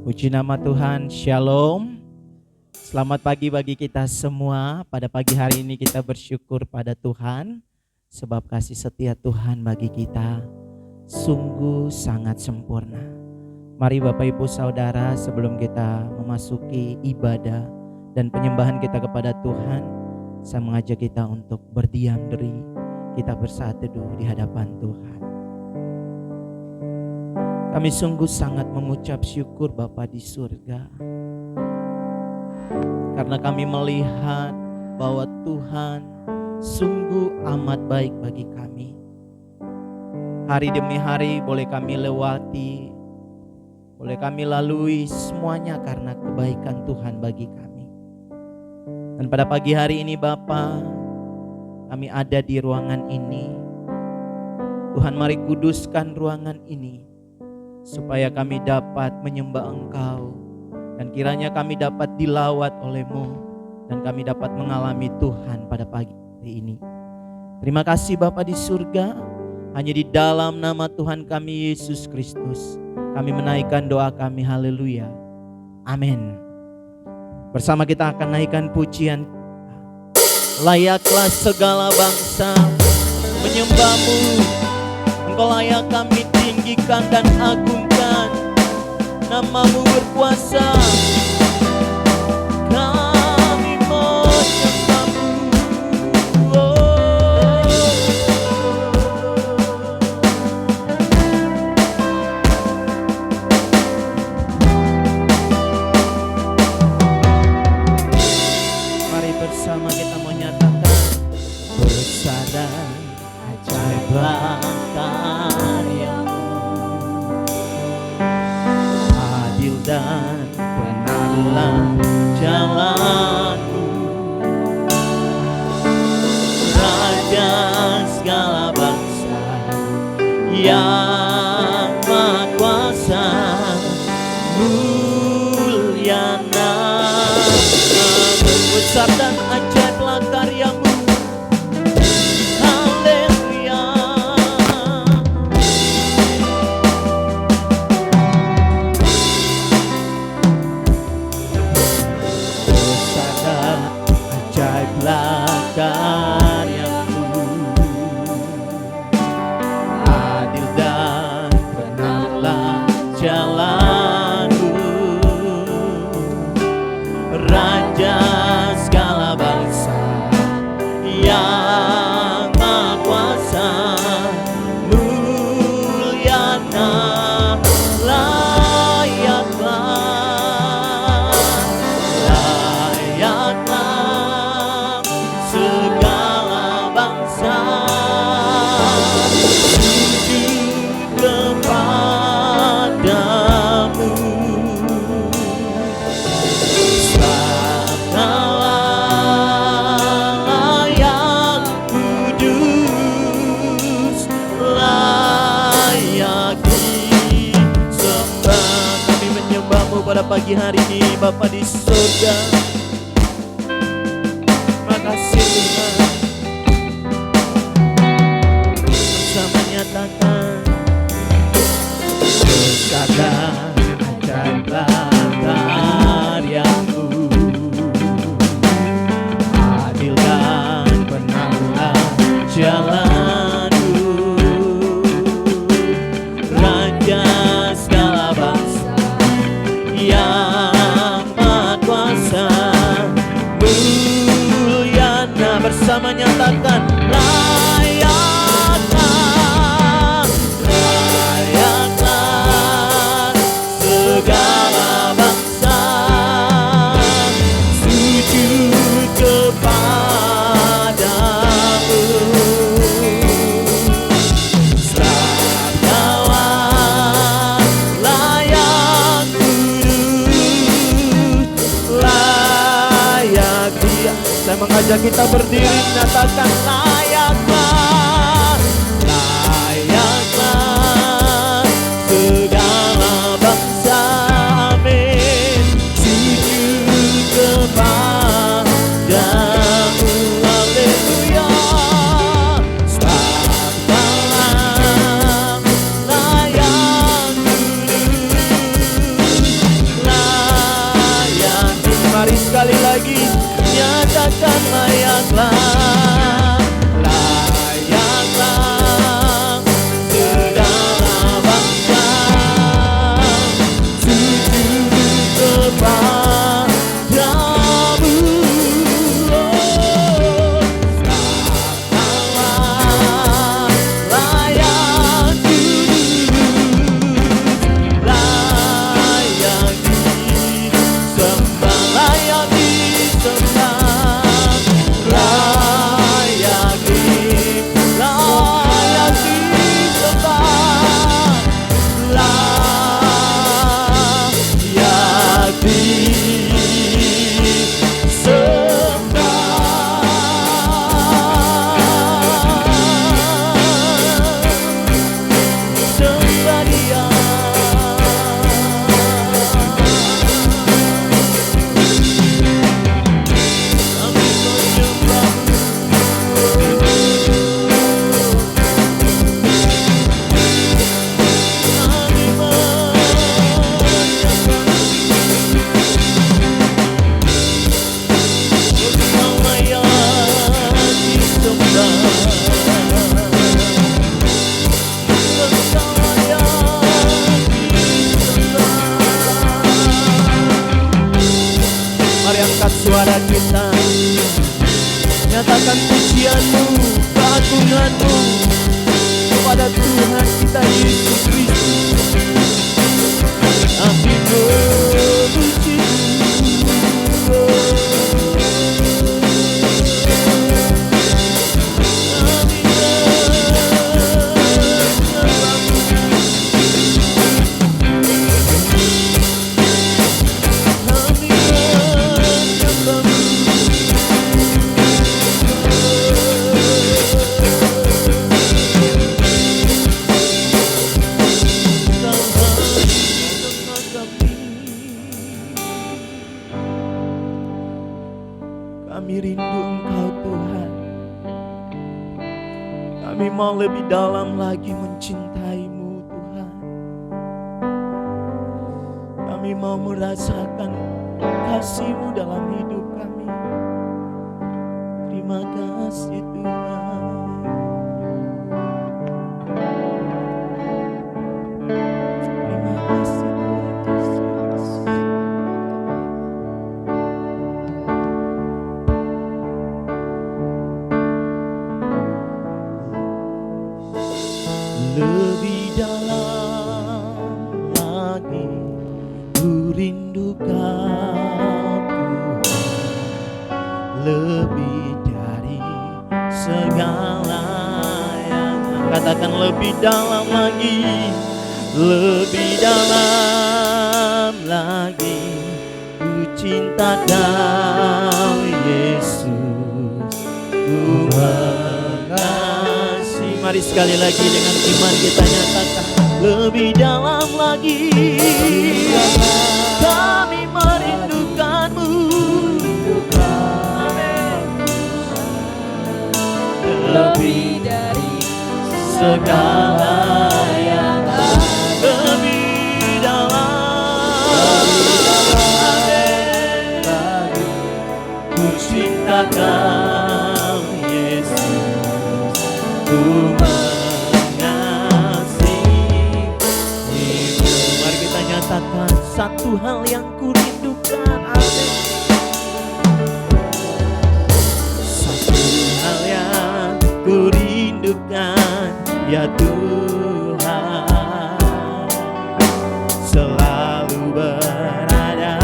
Puji nama Tuhan, Shalom. Selamat pagi bagi kita semua. Pada pagi hari ini kita bersyukur pada Tuhan, sebab kasih setia Tuhan bagi kita sungguh sangat sempurna. Mari Bapak Ibu Saudara, sebelum kita memasuki ibadah dan penyembahan kita kepada Tuhan, saya mengajak kita untuk berdiam diri, kita bersaat teduh di hadapan Tuhan. Kami sungguh sangat mengucap syukur Bapa di surga, karena kami melihat bahwa Tuhan sungguh amat baik bagi kami. Hari demi hari boleh kami lewati, boleh kami lalui, semuanya karena kebaikan Tuhan bagi kami. Dan pada pagi hari ini Bapa, kami ada di ruangan ini. Tuhan, mari kuduskan ruangan ini, supaya kami dapat menyembah Engkau, dan kiranya kami dapat dilawat oleh-Mu, dan kami dapat mengalami Tuhan pada pagi hari ini. Terima kasih Bapa di surga, hanya di dalam nama Tuhan kami Yesus Kristus kami menaikkan doa kami, haleluya, amin. Bersama kita akan naikkan pujian. Layaklah segala bangsa menyembah-Mu, Engkau layak kami tinggikan dan agungkan, nama-Mu berkuasa. Kami menyembah-Mu, Mari bersama kita menyatakan, bersadar ajaiblah karya-Mu, adil dan benarlah jalan-Mu, Raja segala bangsa yang Maha Kuasa, mulia nama-Mu, besar dan ajaiblah karya-Mu. Karya-Mu, adil dan benarlah jalan-Mu, Raja segala bangsa yang Maha Kuasa, mulia nama, layaklah segala bangsa sujud kepadamu. Sebab layak kudus, layak disembah. Kami menyembah-Mu pada pagi hari ini Bapa di surga. Terima kasih Tuhan. Bersama nyatakan, bersadar ajaiblah karya-Mu, adil dan benarlah jalan-Mu, Raja segala bangsa yang Maha Kuasa, mulia nama, bersama nyatakan, layaklah segala bangsa sujud kepadamu. Sebab Kau layak kudus, layak Dia. Saya mengajak kita berdiri, menyatakan, layaklah segala bangsa, amin, sujud kepadamu, haleluya. Sebab Kau layak kudus, Kami rindu Engkau Tuhan. Kami mau lebih dalam lagi mencintaimu Tuhan. Kami mau merasakan kasih-Mu dalam hidup kami. Terima kasih Tuhan. Terima kasih Tuhan Yesus. Lebih dalam lagi ku rindu Kau Tuhan, lebih dari segala yang katakan lebih dalam lagi, lebih dalam lagi ku cinta Kau Yesus, ku mengasihi. Mari sekali lagi dengan iman kita nyatakan lebih dalam lagi kami merindukan-Mu. Lebih dari segala yang ada, lebih dalam ku cinta Kau Yesus, ku mengasihi-Mu. Mari kita nyatakan satu hal yang ku rindukan, amin. Satu hal yang ku rindukan, ya Tuhan, selalu berada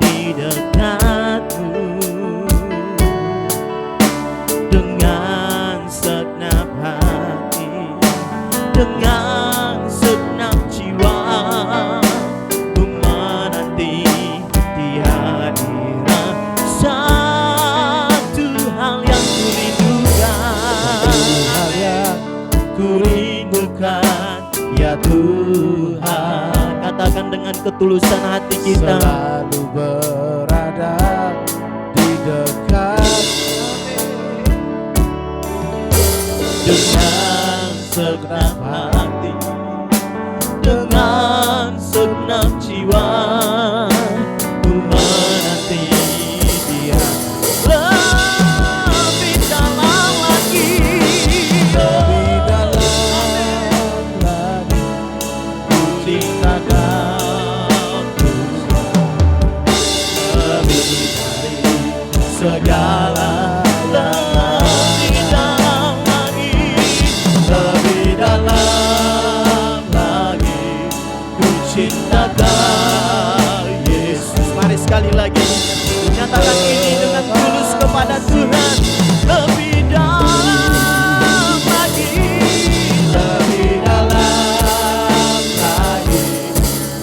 di dekat-Mu dengan segenap hati, dengan segenap jiwa, ku menanti di hadirat. Satu hal yang ku rindukan, ku rindukan, ya Tuhan. Katakan dengan ketulusan hati kita, selalu berada di dekat, dengan segenap hati, dengan segenap jiwa, ku menanti Dia. Lebih dalam lagi, lebih dalam lagi ku cinta Kau Tuhan, lebih dari segala. Lebih dalam lagi, lebih dalam lagi ku cinta Kau Yesus. Mari sekali lagi nyatakan ini dengan tulus kepada Tuhan. Lebih dalam lagi, lebih dalam lagi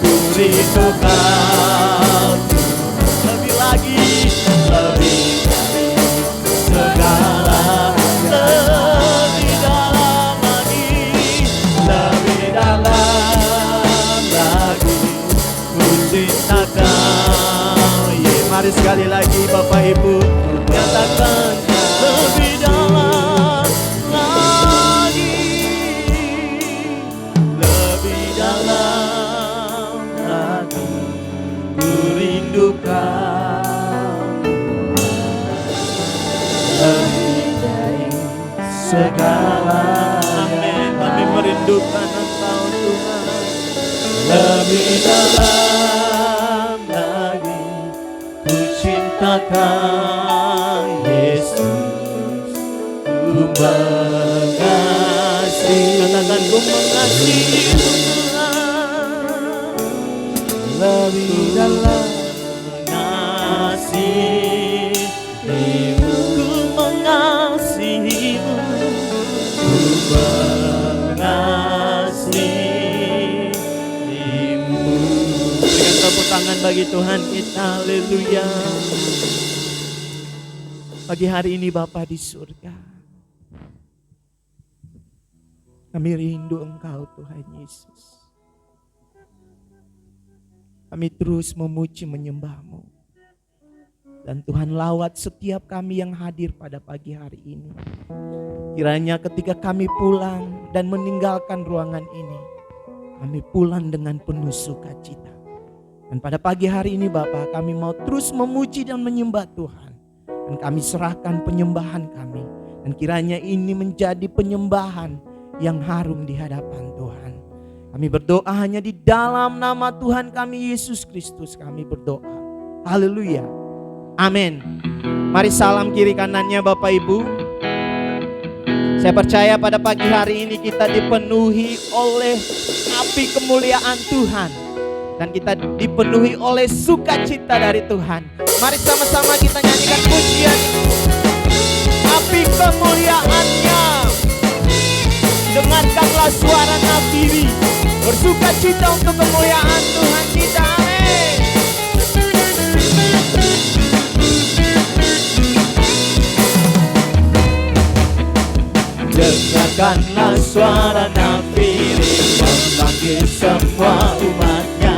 ku rindu Kau. Lebih lagi, lebih dari segala. Lebih dalam lagi, lebih dalam lagi ku cinta Kau. Mari sekali lagi Bapak Ibu nyatakan lebih dalam lagi, lebih dalam lagi ku rindukan, lebih dari segala. Amin. Kami merindukan Engkau Tuhan. Lebih dalam lagi ku cinta Kau Yesus, ku mengasihi. Katakan ku mengasihi Tuhan. lebih dalam Mengasihi-Mu, ku mengasihi-Mu, ku mengasihi-Mu. Berikan tepuk tangan bagi Tuhan kita, haleluya. Pagi hari ini Bapa di surga, kami rindu Engkau Tuhan Yesus. Kami terus memuji menyembah-Mu. Dan Tuhan lawat setiap kami yang hadir pada pagi hari ini. Kiranya ketika kami pulang dan meninggalkan ruangan ini, kami pulang dengan penuh sukacita. Dan pada pagi hari ini Bapa, kami mau terus memuji dan menyembah Tuhan. Dan kami serahkan penyembahan kami. Dan kiranya ini menjadi penyembahan yang harum di hadapan Tuhan. Kami berdoa hanya di dalam nama Tuhan kami Yesus Kristus kami berdoa. Haleluya. Amin. Mari salam kiri kanannya Bapak Ibu. Saya percaya pada pagi hari ini kita dipenuhi oleh api kemuliaan Tuhan. Dan kita dipenuhi oleh sukacita dari Tuhan. Mari sama-sama kita nyanyikan pujian api kemuliaannya. Dengarkanlah suara nafiri, bersukacita untuk kemuliaan Tuhan kita. Amin. Dengarkanlah suara nafiri, memanggil semua umatnya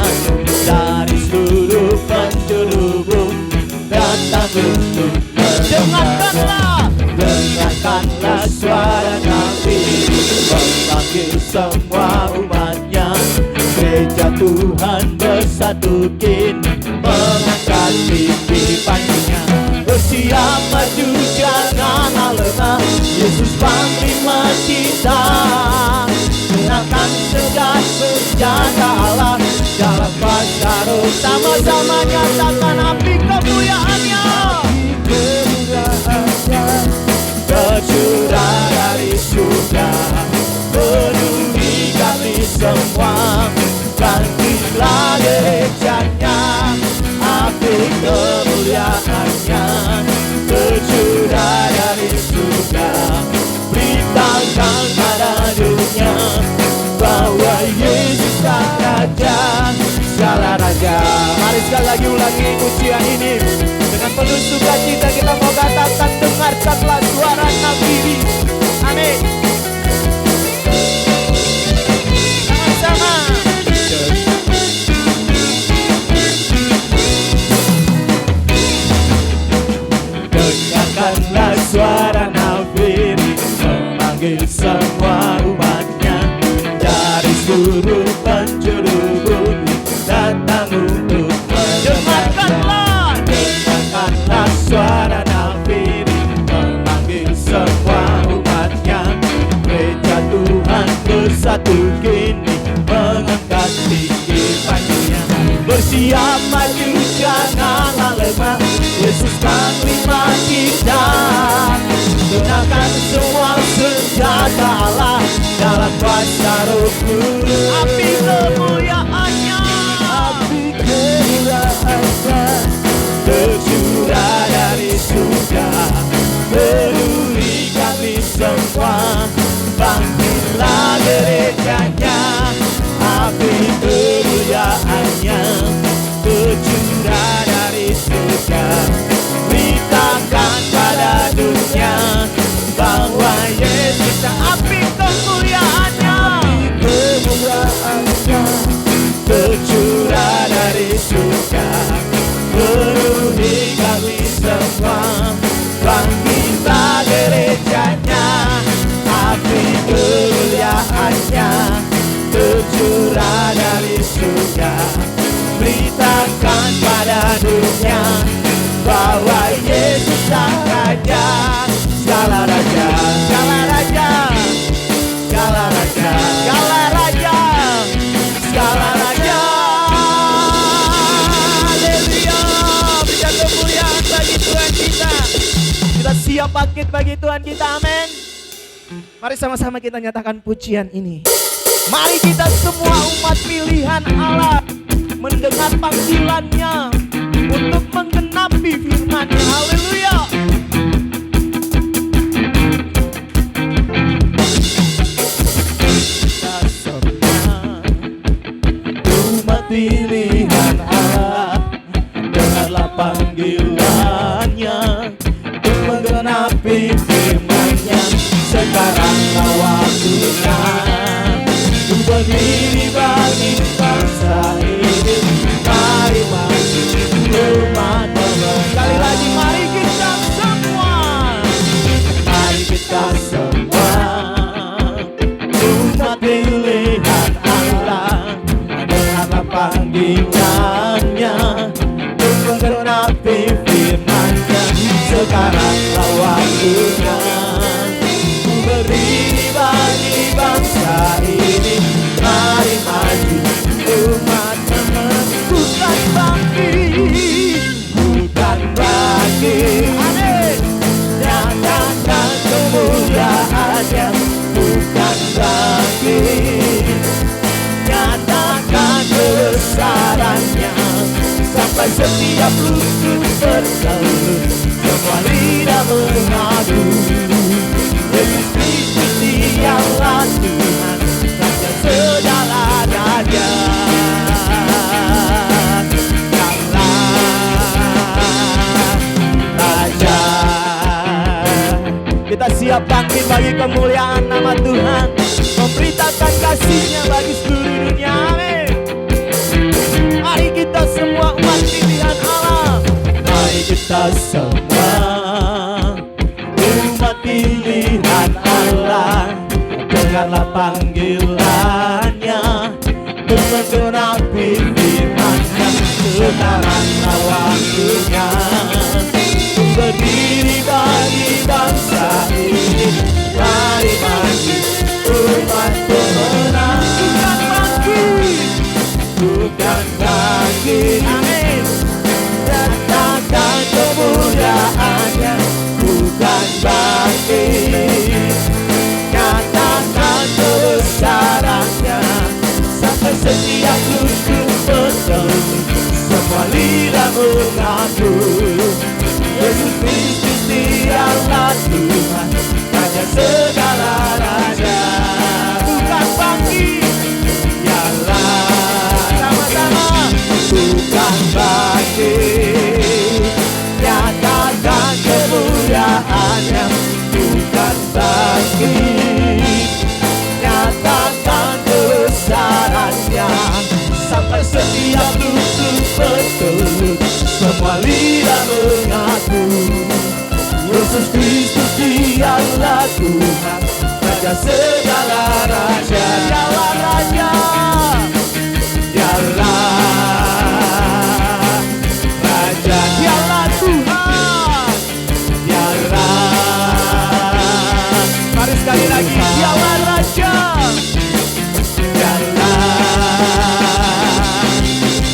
dari seluruh penjuru bumi datang untuk menyembah. Dengarkanlah suara nafiri, memanggil semua umatnya. Gereja Tuhan bersatu kini, mengangkat tinggi panjinya. Bersiap maju janganlah lengah, Yesus panglima kita. Gunakan segala senjata Allah dalam kuasa Roh. Sama-sama nyatakan api kemuliaannya. Tercurah dari surga, penuhi kami semua. Bangkitlah gerejanya, api kemuliaannya tercurah dari surga. Beritakan pada dunia bahwa Yesus Raja, segala Raja. Mari sekali lagi ulangi pujian ini. Dengan penuh sukacita kita mau katakan, dengarkanlah suara nafiri. Amin. Sama-sama. Dengarkanlah suara nafiri, memanggil semua umatnya dari seluruh penjuru bumi datang untuk mendengarkanlah. Dengarkanlah suara nafiri, memanggil semua umatnya. Gereja Tuhan bersatu kini, mengangkat tinggi panjinya. Bersiap maju janganlah lemah, Yesus panglima kita. Gunakan semua senjata Allah dalam kuasa Roh Kudus. Api kemuliaannya, api kemuliaannya tercurah dari surga, penuhi kami semua. Bangkitlah gerejanya, api kemuliaannya tercurah dari surga. Beritakan pada dunia bahwa Yesus api kemuliaannya, tercurah dari surga, penuhi kami semua. Bangkitlah gerejanya, api kemuliaannya tercurah dari surga. Beritakan pada dunia bahwa Yesus Raja, segala Raja, segala Raja, segala Raja, segala Raja, segala Raja. Haleluya, berikan kemuliaan bagi Tuhan kita. Kita siap bangkit bagi Tuhan kita, amin. Mari sama-sama kita nyatakan pujian ini. Mari kita semua umat pilihan Allah mendengar panggilannya untuk menggenapi firman-Nya. Haleluya. Umat pilihan Allah, dengarlah panggilannya untuk menggenapi firman-Nya. Sekaranglah waktunya untuk berdiri bagi bangsa ini. Mari maju umat Allah. Sekali lagi panggilannya untuk menggenapi firman-Nya. Sekaranglah waktunya beri bagi bangsa ini. Mari maju umat bukan bangkit, bukan bangkit. Nyatakan kemuliaan-Nya, bukan bangkit. Nyatakan kebesaran-Nya sampai setiap lutut bertelut, semua lidah mengaku Yesus Kristus dialah Tuhan, Raja segala raja. Raja, kita siap bangkit bagi kemuliaan nama Tuhan, memberitakan kasih-Nya bagi seluruh dunia. Amin. Mari kita semua umat pilihan Allah. Mari kita semua umat pilihan Allah, dengarlah panggilan-Nya untuk menggenapi firman-Nya. Sekaranglah waktunya berdiri bagi bangsa ini. Mari maju umat pemenang, bukan bangkit, bukan bangkit. Amin. Nyatakan kemuliaan-Nya, bukan bangkit. Nyatakan kebesaran-Nya sampai setiap lutut bertelut, semua lidah mengaku Yesus Kristus dialah Tuhan, Raja segala raja. Bukan bangkit, dialah sama-sama. Bukan bangkit, nyatakan kemuliaan-Nya, bukan bangkit. Nyatakan kebesaran-Nya sampai setiap lutut bertelut, semua lidah mengaku Yesus Kristus dialah Tuhan, Raja segala raja. Dialah Raja, dialah Raja, dialah Tuhan, dialah. Mari sekali lagi, dialah Raja, dialah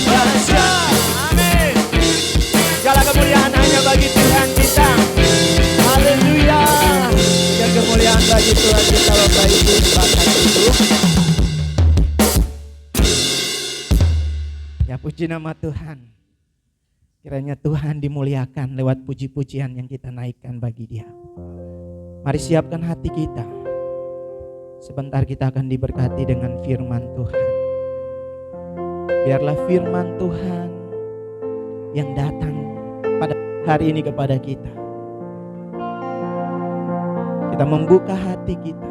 Raja. Amin. Segala kemuliaan hanya bagi Tuhan kita. Haleluya. Dan kemuliaan bagi Tuhan kita. Bapak Ibu silakan duduk. Ya, puji nama Tuhan. Kiranya Tuhan dimuliakan lewat puji-pujian yang kita naikkan bagi Dia. Mari siapkan hati kita. Sebentar kita akan diberkati dengan firman Tuhan. Biarlah firman Tuhan yang datang pada hari ini kepada kita. Kita membuka hati kita.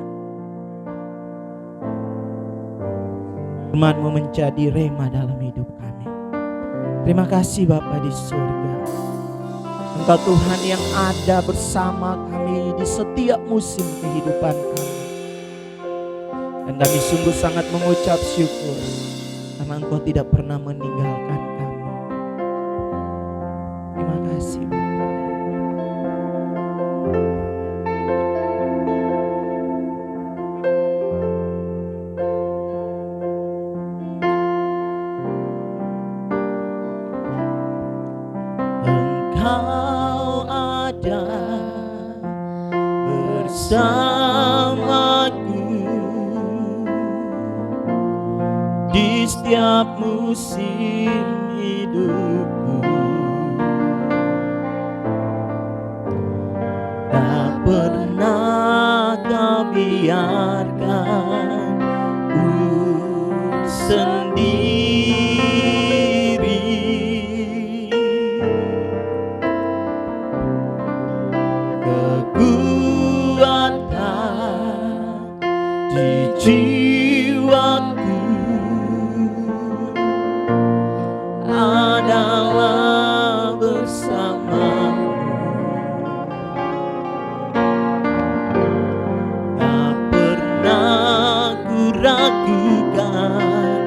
Firman-Mu menjadi rema dalam hidup kami. Terima kasih Bapa di surga. Engkau Tuhan yang ada bersama kami di setiap musim kehidupan kami. Dan kami sungguh sangat mengucap syukur karena Engkau tidak pernah meninggalkan kami. Terima kasih Bapa. Engkau ada bersamaku di setiap musim hidupku. Tak pernah Kau biarkan ku sendiri. Kekuatan di jiwaku adalah bersamamu. Tak pernah ku ragukan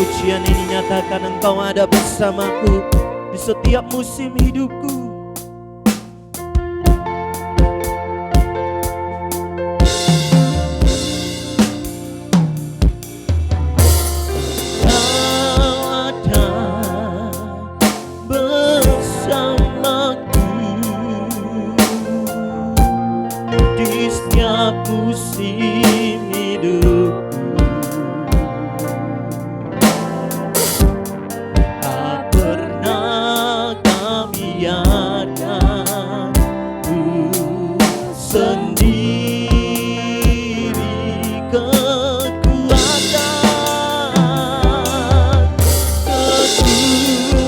pujian ini nyatakan Engkau ada bersamaku di setiap musim hidupku. Musim hidupku tak pernah kau biarkan ku sendiri.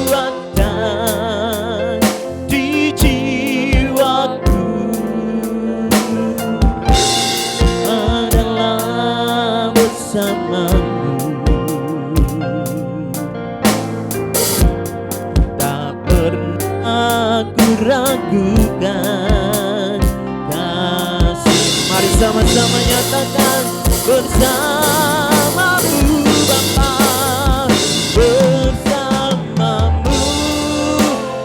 Kekuatan di jiwaku bersamamu, tak pernah ku ragukan kasih. Mari sama-sama nyatakan bersamamu Bapa, bersamamu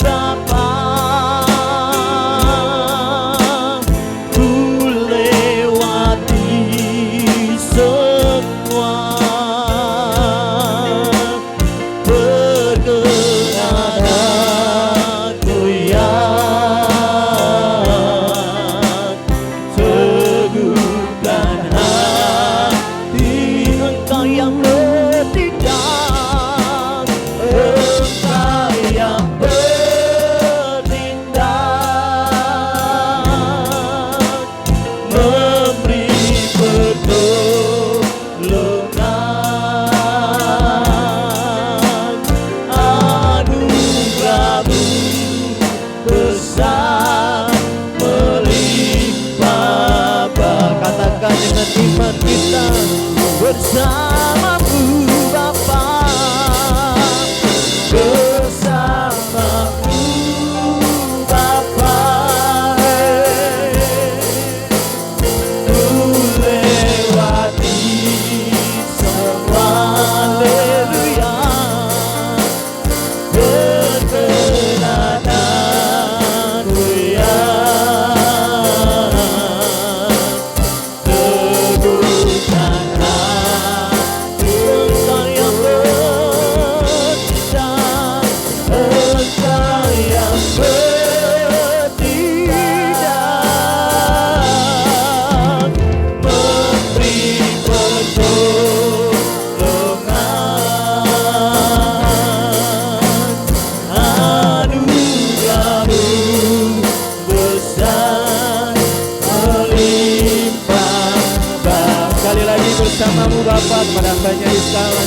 Bapa, ku lewati iman kita bersamamu Bapa, bersamamu Bapa, ku lewati semua, haleluya, perkenananmu ya. Bersamamu Bapa, kepada hambanya di segala.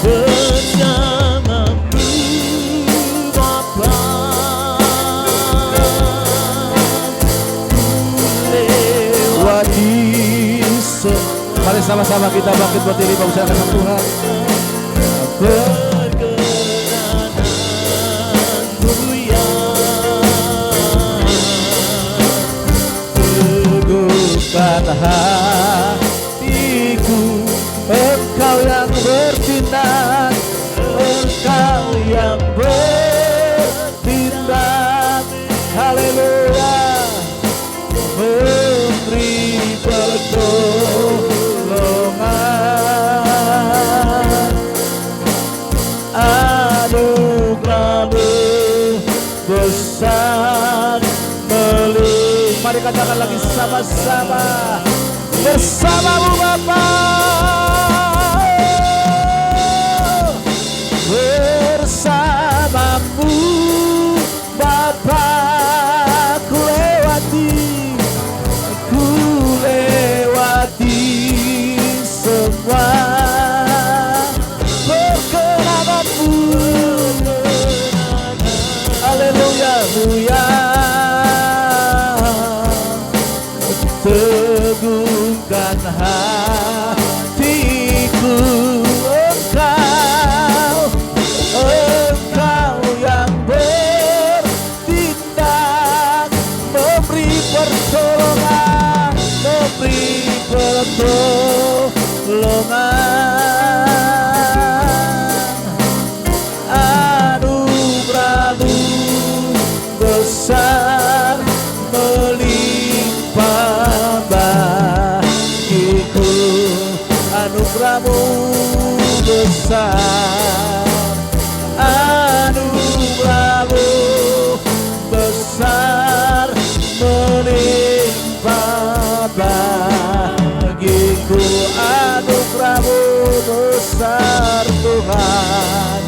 Bersamamu Bapa, lewati semua. Mari sama-sama kita bangkit berdiri mengucapkan nama Tuhan. Perkenananmu ya. Teguhkan hatiku, Engkau yang bertindak, Engkau yang bertindak, haleluya, memberi pertolongan, anugerah-Mu besar melimpah. Mari katakan lagi sama-sama, bersamamu Bapa, bersamamu Bapa, ku lewati semua perkenananmu, haleluya, ya. Teguhkan hatiku, Engkau yang bertindak, memberi pertolongan, memberi pertolongan. besar melimpah bagiku, anugerahmu besar, anugerahmu besar melimpah bagiku, anugerahmu besar Tuhan,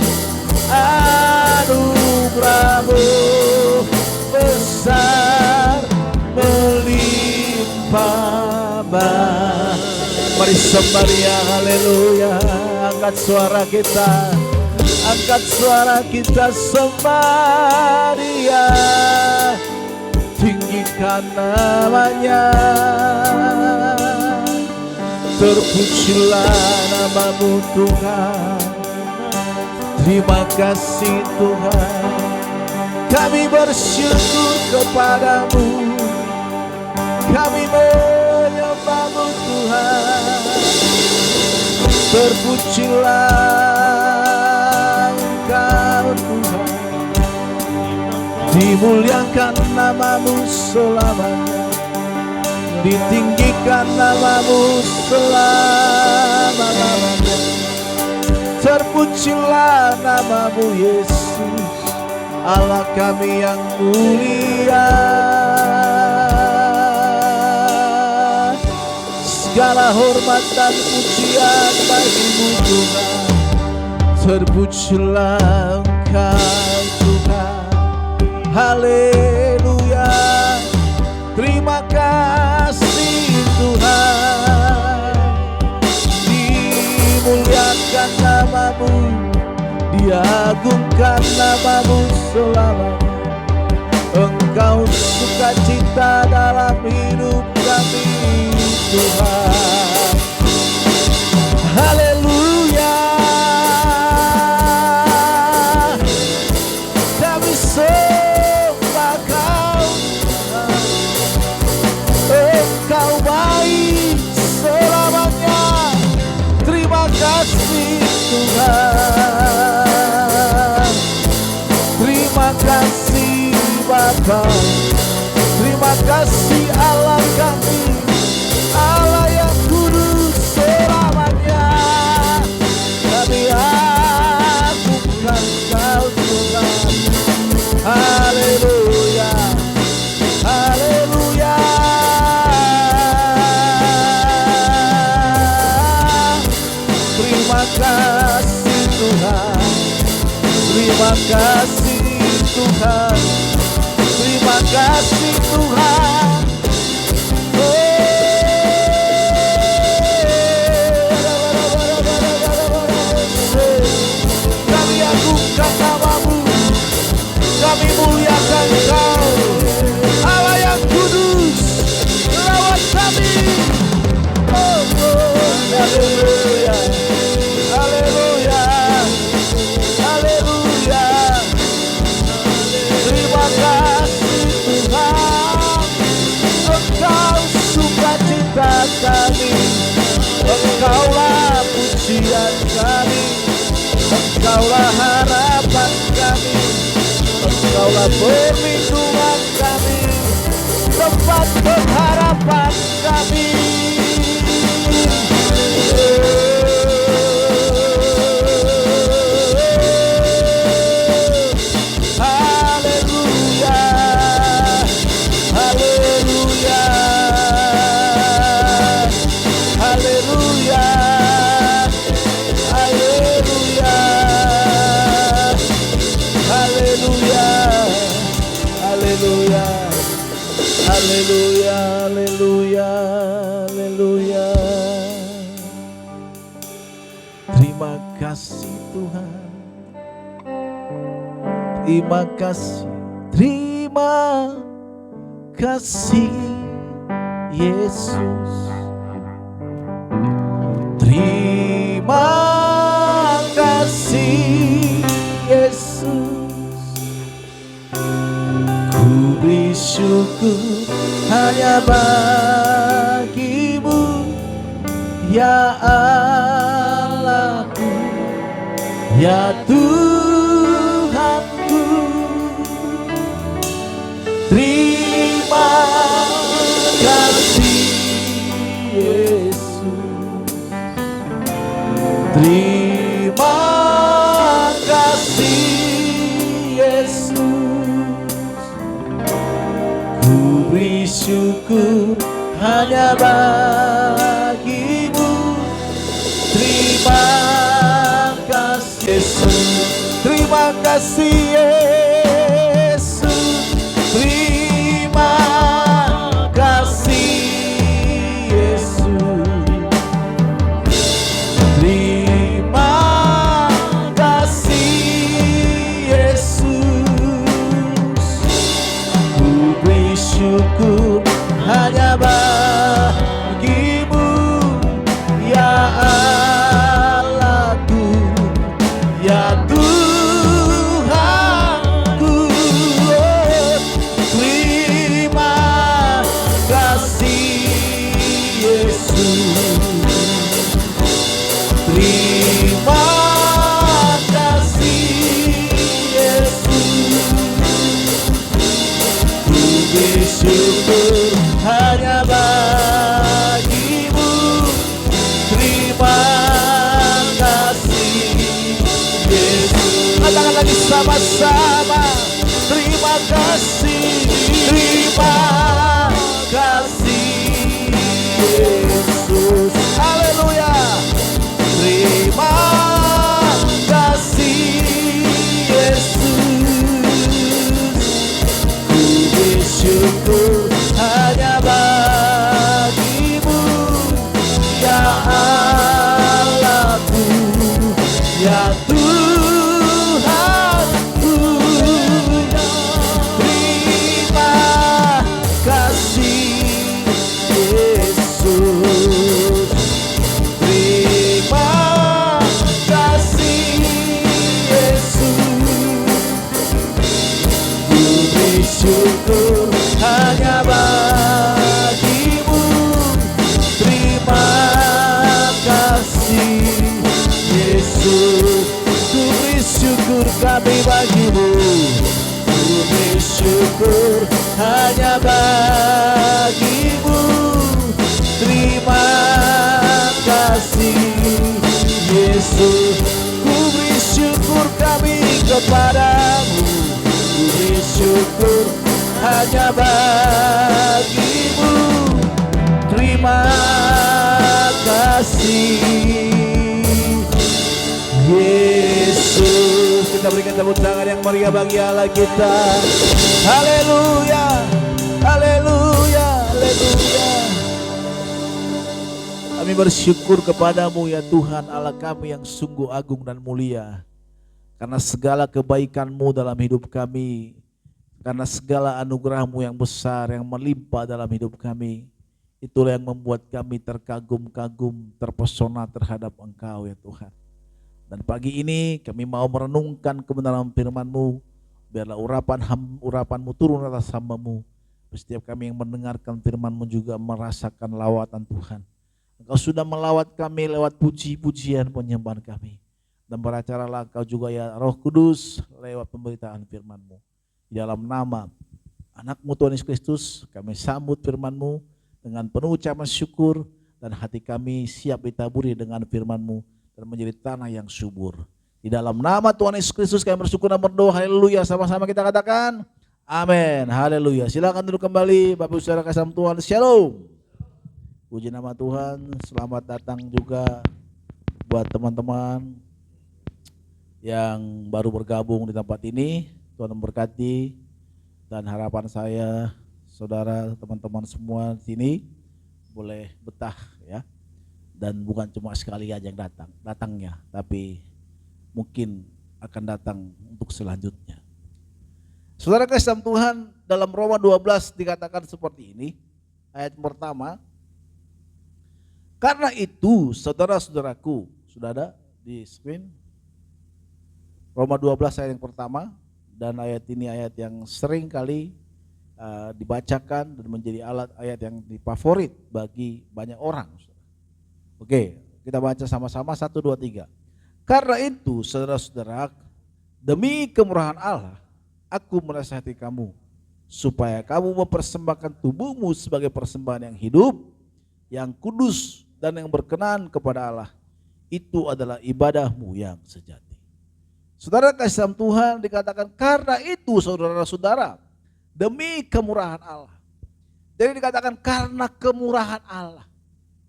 anugerahmu besar melimpah bagiku. Mari sembah Dia, haleluya. Angkat suara kita, angkat suara kita, sembah Dia, tinggikan namanya. Terpujilah namamu Tuhan, terima kasih Tuhan, kami bersyukur kepadamu, kami menyembahmu Tuhan. Terpujilah Engkau Tuhan, dimuliakan namamu selamanya, ditinggikan namamu selama-lamanya. Terpujilah namamu Yesus, Allah kami yang mulia. Segala hormat dan pujian bagimu Tuhan. Terpujilah Engkau Tuhan, haleluya. Terima kasih Tuhan, dimuliakan namamu, diagungkan namamu selamanya. Engkau sukacita dalam hidup kami Tuhan, haleluya. Kami sembah Kau Tuhan, Engkau baik selamanya. Terima kasih Tuhan, terima kasih Bapa, terima kasih Allah kami, Allah yang kudus selamanya. Kami agungkan Kau Tuhan, haleluya, haleluya. Terima kasih Tuhan, terima kasih Tuhan, terima kasih Tuhan. Kami agungkan namamu, kami muliakan Kau, Allah yang kudus, rawat kami. Oh, haleluya, haleluya, haleluya. Terima kasih Tuhan, Engkau sukacita kami, Engkaulah pujian kami, Engkaulah harapan kami, Engkaulah perlindungan kami, tempat pengharapan kami. Haleluya, haleluya, haleluya, haleluya, haleluya, haleluya, haleluya, haleluya, haleluya. Terima kasih Tuhan, terima kasih, terima kasih Yesus, terima kasih Yesus. Ku beri syukur hanya bagimu, ya Allahku, ya Tuhanku. beri syukur hanya bagimu. Terima kasih Yesus, terima kasih Yesus, terima kasih Yesus, terima kasih Yesus. Ku beri syukur hanya bagimu, ya Allahku, ya Tuhanku. Terima kasih Yesus, terima kasih Yesus. Ku bersyukur hanya bagimu. Terima kasih Yesus. Katakan lagi sama-sama. Terima kasih, terima kasih Yesus. Haleluya. Terima kasih Yesus. Ku bersyukur hanya bagimu, ya Allahku, ya Tuhanku. Terima kasih Yesus, terima kasih Yesus. Ku bersyukur hanya bagimu. Terima kasih Yesus. Ku bersyukur kami bagimu. Ku bersyukur hanya bagimu. Terima kasih Yesus. Ku bersyukur kami kepadamu. Ku bersyukur hanya bagimu. Terima kasih Yesus. Kita berikan tepuk tangan yang meriah bagi Allah kita. Haleluya, haleluya, haleluya. Kami bersyukur kepadamu ya Tuhan Allah kami yang sungguh agung dan mulia. Karena segala kebaikan-Mu dalam hidup kami, karena segala anugerah-Mu yang besar yang melimpah dalam hidup kami, itulah yang membuat kami terkagum-kagum, terpesona terhadap Engkau ya Tuhan. Dan pagi ini kami mau merenungkan kebenaran firman-Mu, biarlah urapan-Mu turun atas hamba-Mu. Setiap kami yang mendengarkan firman-Mu juga merasakan lawatan Tuhan. Engkau sudah melawat kami lewat puji-pujian penyembahan kami. Dan beracaralah Engkau juga ya Roh Kudus lewat pemberitaan firman-Mu. Di dalam nama anak-Mu Tuhan Yesus Kristus kami sambut firman-Mu dengan penuh ucapan syukur. Dan hati kami siap ditaburi dengan firman-Mu dan menjadi tanah yang subur. Di dalam nama Tuhan Yesus Kristus kami bersyukur dan berdoa. Haleluya. Sama-sama kita katakan amin. Haleluya. Silakan duduk kembali Bapak Ibu Saudara kasih Tuhan. Shalom. Puji nama Tuhan. Selamat datang juga buat teman-teman yang baru bergabung di tempat ini. Tuhan memberkati, dan harapan saya saudara teman-teman semua di sini boleh betah ya. Dan bukan cuma sekali aja yang datangnya, tapi mungkin akan datang untuk selanjutnya. Saudara kasih Tuhan, dalam Roma 12 dikatakan seperti ini, ayat pertama. Karena itu saudara-saudaraku, sudah ada di screen, Roma 12 ayat yang pertama, dan ayat ini ayat yang sering kali dibacakan dan menjadi ayat yang favorit bagi banyak orang. Oke, kita baca sama-sama 1, 2, 3. Karena itu saudara-saudara, demi kemurahan Allah, aku menasihati kamu, supaya kamu mempersembahkan tubuhmu sebagai persembahan yang hidup, yang kudus dan yang berkenan kepada Allah. Itu adalah ibadahmu yang sejati. Saudara kasih dalam Tuhan dikatakan karena itu saudara-saudara, demi kemurahan Allah. Jadi dikatakan karena kemurahan Allah.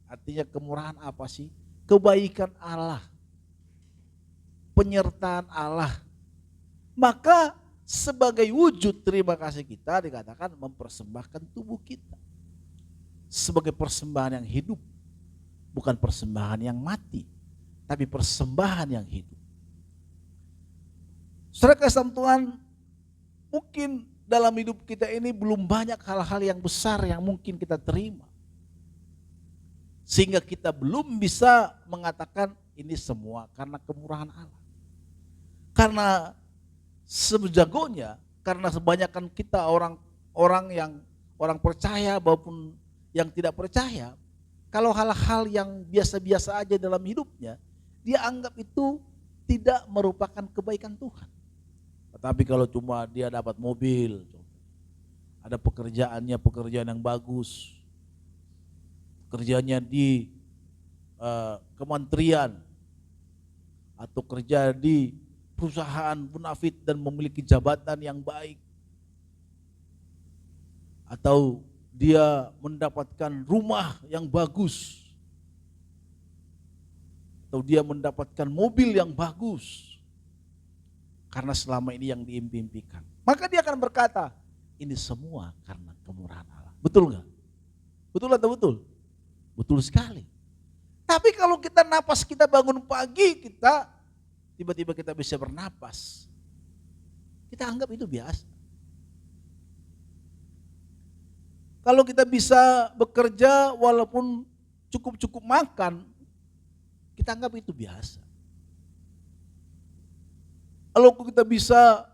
Artinya kemurahan apa sih? Kebaikan Allah, penyertaan Allah. Maka sebagai wujud terima kasih kita dikatakan mempersembahkan tubuh kita sebagai persembahan yang hidup, bukan persembahan yang mati, tapi persembahan yang hidup. Saudara kasih Tuhan, mungkin dalam hidup kita ini belum banyak hal-hal yang besar yang mungkin kita terima, sehingga kita belum bisa mengatakan ini semua karena kemurahan Allah. Karena sejagonya, karena kebanyakan kita orang percaya maupun yang tidak percaya, kalau hal-hal yang biasa-biasa aja dalam hidupnya, dia anggap itu tidak merupakan kebaikan Tuhan. Tetapi kalau cuma dia dapat mobil, ada pekerjaan yang bagus, kerjanya di kementerian atau kerja di perusahaan bonafit dan memiliki jabatan yang baik, atau dia mendapatkan rumah yang bagus, atau dia mendapatkan mobil yang bagus, karena selama ini yang diimpi-impikan, maka dia akan berkata, ini semua karena kemurahan Allah. Betul nggak? Betul atau betul? Betul sekali. Tapi kalau kita napas, kita bangun pagi, kita tiba-tiba kita bisa bernapas, kita anggap itu biasa. Kalau kita bisa bekerja walaupun cukup makan, kita anggap itu biasa. Kalau kita bisa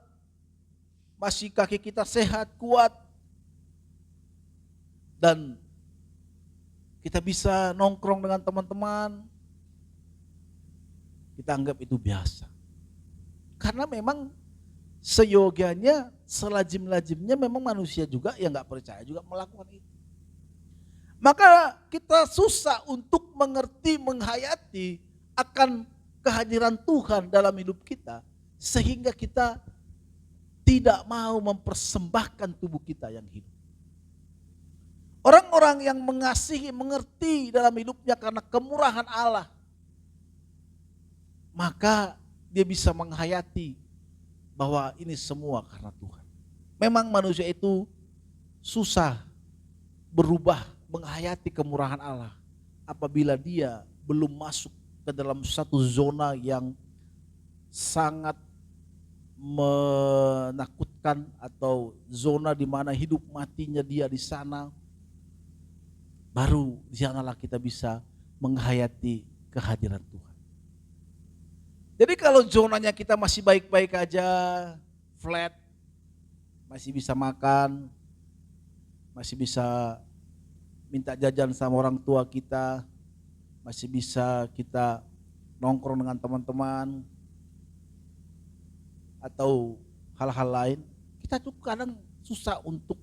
masih kaki kita sehat, kuat, dan kita bisa nongkrong dengan teman-teman, kita anggap itu biasa. Karena memang seyogianya, selajim-lajimnya memang manusia juga yang gak percaya juga melakukan itu. Maka kita susah untuk mengerti, menghayati akan kehadiran Tuhan dalam hidup kita, sehingga kita tidak mau mempersembahkan tubuh kita yang hidup. Orang-orang yang mengasihi, mengerti dalam hidupnya karena kemurahan Allah, maka dia bisa menghayati bahwa ini semua karena Tuhan. Memang manusia itu susah berubah menghayati kemurahan Allah apabila dia belum masuk ke dalam satu zona yang sangat menakutkan, atau zona di mana hidup matinya dia di sana. Baru di sanalah kita bisa menghayati kehadiran Tuhan. Jadi kalau zonanya kita masih baik-baik aja, flat, masih bisa makan, masih bisa minta jajan sama orang tua kita, masih bisa kita nongkrong dengan teman-teman, atau hal-hal lain, kita tuh kadang susah untuk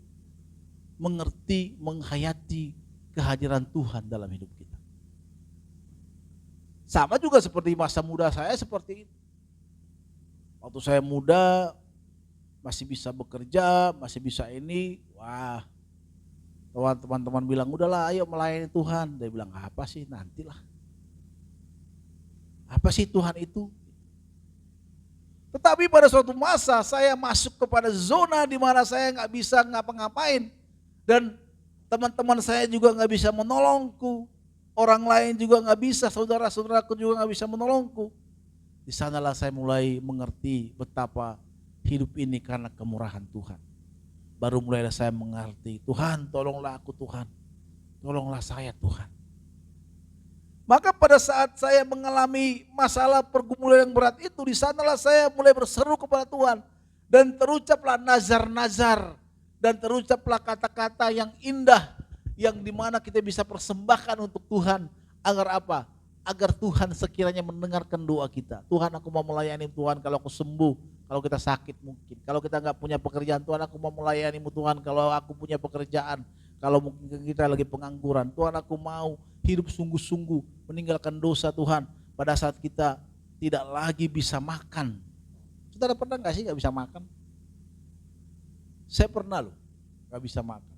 mengerti, menghayati kehadiran Tuhan dalam hidup kita. Sama juga seperti masa muda saya seperti itu. Waktu saya muda masih bisa bekerja, masih bisa ini, wah, teman-teman bilang udahlah ayo melayani Tuhan. Dia bilang apa sih, nantilah. Apa sih Tuhan itu? Tetapi pada suatu masa saya masuk kepada zona di mana saya nggak bisa ngapa-ngapain, dan teman-teman saya juga nggak bisa menolongku. Orang lain juga nggak bisa, saudara-saudaraku juga nggak bisa menolongku. Di sanalah saya mulai mengerti betapa hidup ini karena kemurahan Tuhan. Baru mulailah saya mengerti, Tuhan tolonglah aku Tuhan, tolonglah saya Tuhan. Maka pada saat saya mengalami masalah pergumulan yang berat itu, di sanalah saya mulai berseru kepada Tuhan. Dan terucaplah nazar-nazar, dan terucaplah kata-kata yang indah, yang dimana kita bisa persembahkan untuk Tuhan. Agar apa? Agar Tuhan sekiranya mendengarkan doa kita. Tuhan, aku mau melayani Tuhan kalau aku sembuh, kalau kita sakit mungkin. Kalau kita gak punya pekerjaan, Tuhan aku mau melayani-Mu Tuhan kalau aku punya pekerjaan. Kalau mungkin kita lagi pengangguran, Tuhan aku mau hidup sungguh-sungguh, meninggalkan dosa Tuhan. Pada saat kita tidak lagi bisa makan. Saudara pernah gak sih gak bisa makan? Saya pernah loh, gak bisa makan.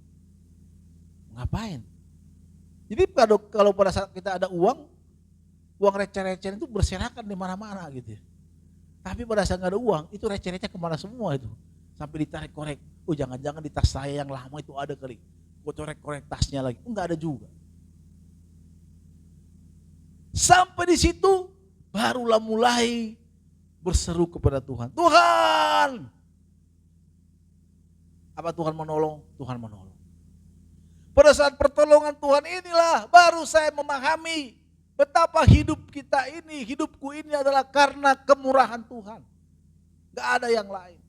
Ngapain? Jadi kalau pada saat kita ada uang receh-receh itu berserakan di mana-mana gitu ya. Tapi pada saat nggak ada uang, itu receh-receh kemana semua itu. Sampai ditarik korek. Oh jangan-jangan di tas saya yang lama itu ada kali. Gue korek tasnya lagi. Enggak ada juga. Sampai di situ barulah mulai berseru kepada Tuhan. Tuhan! Apa Tuhan menolong? Tuhan menolong. Pada saat pertolongan Tuhan inilah baru saya memahami betapa hidup kita ini, hidupku ini adalah karena kemurahan Tuhan. Gak ada yang lain.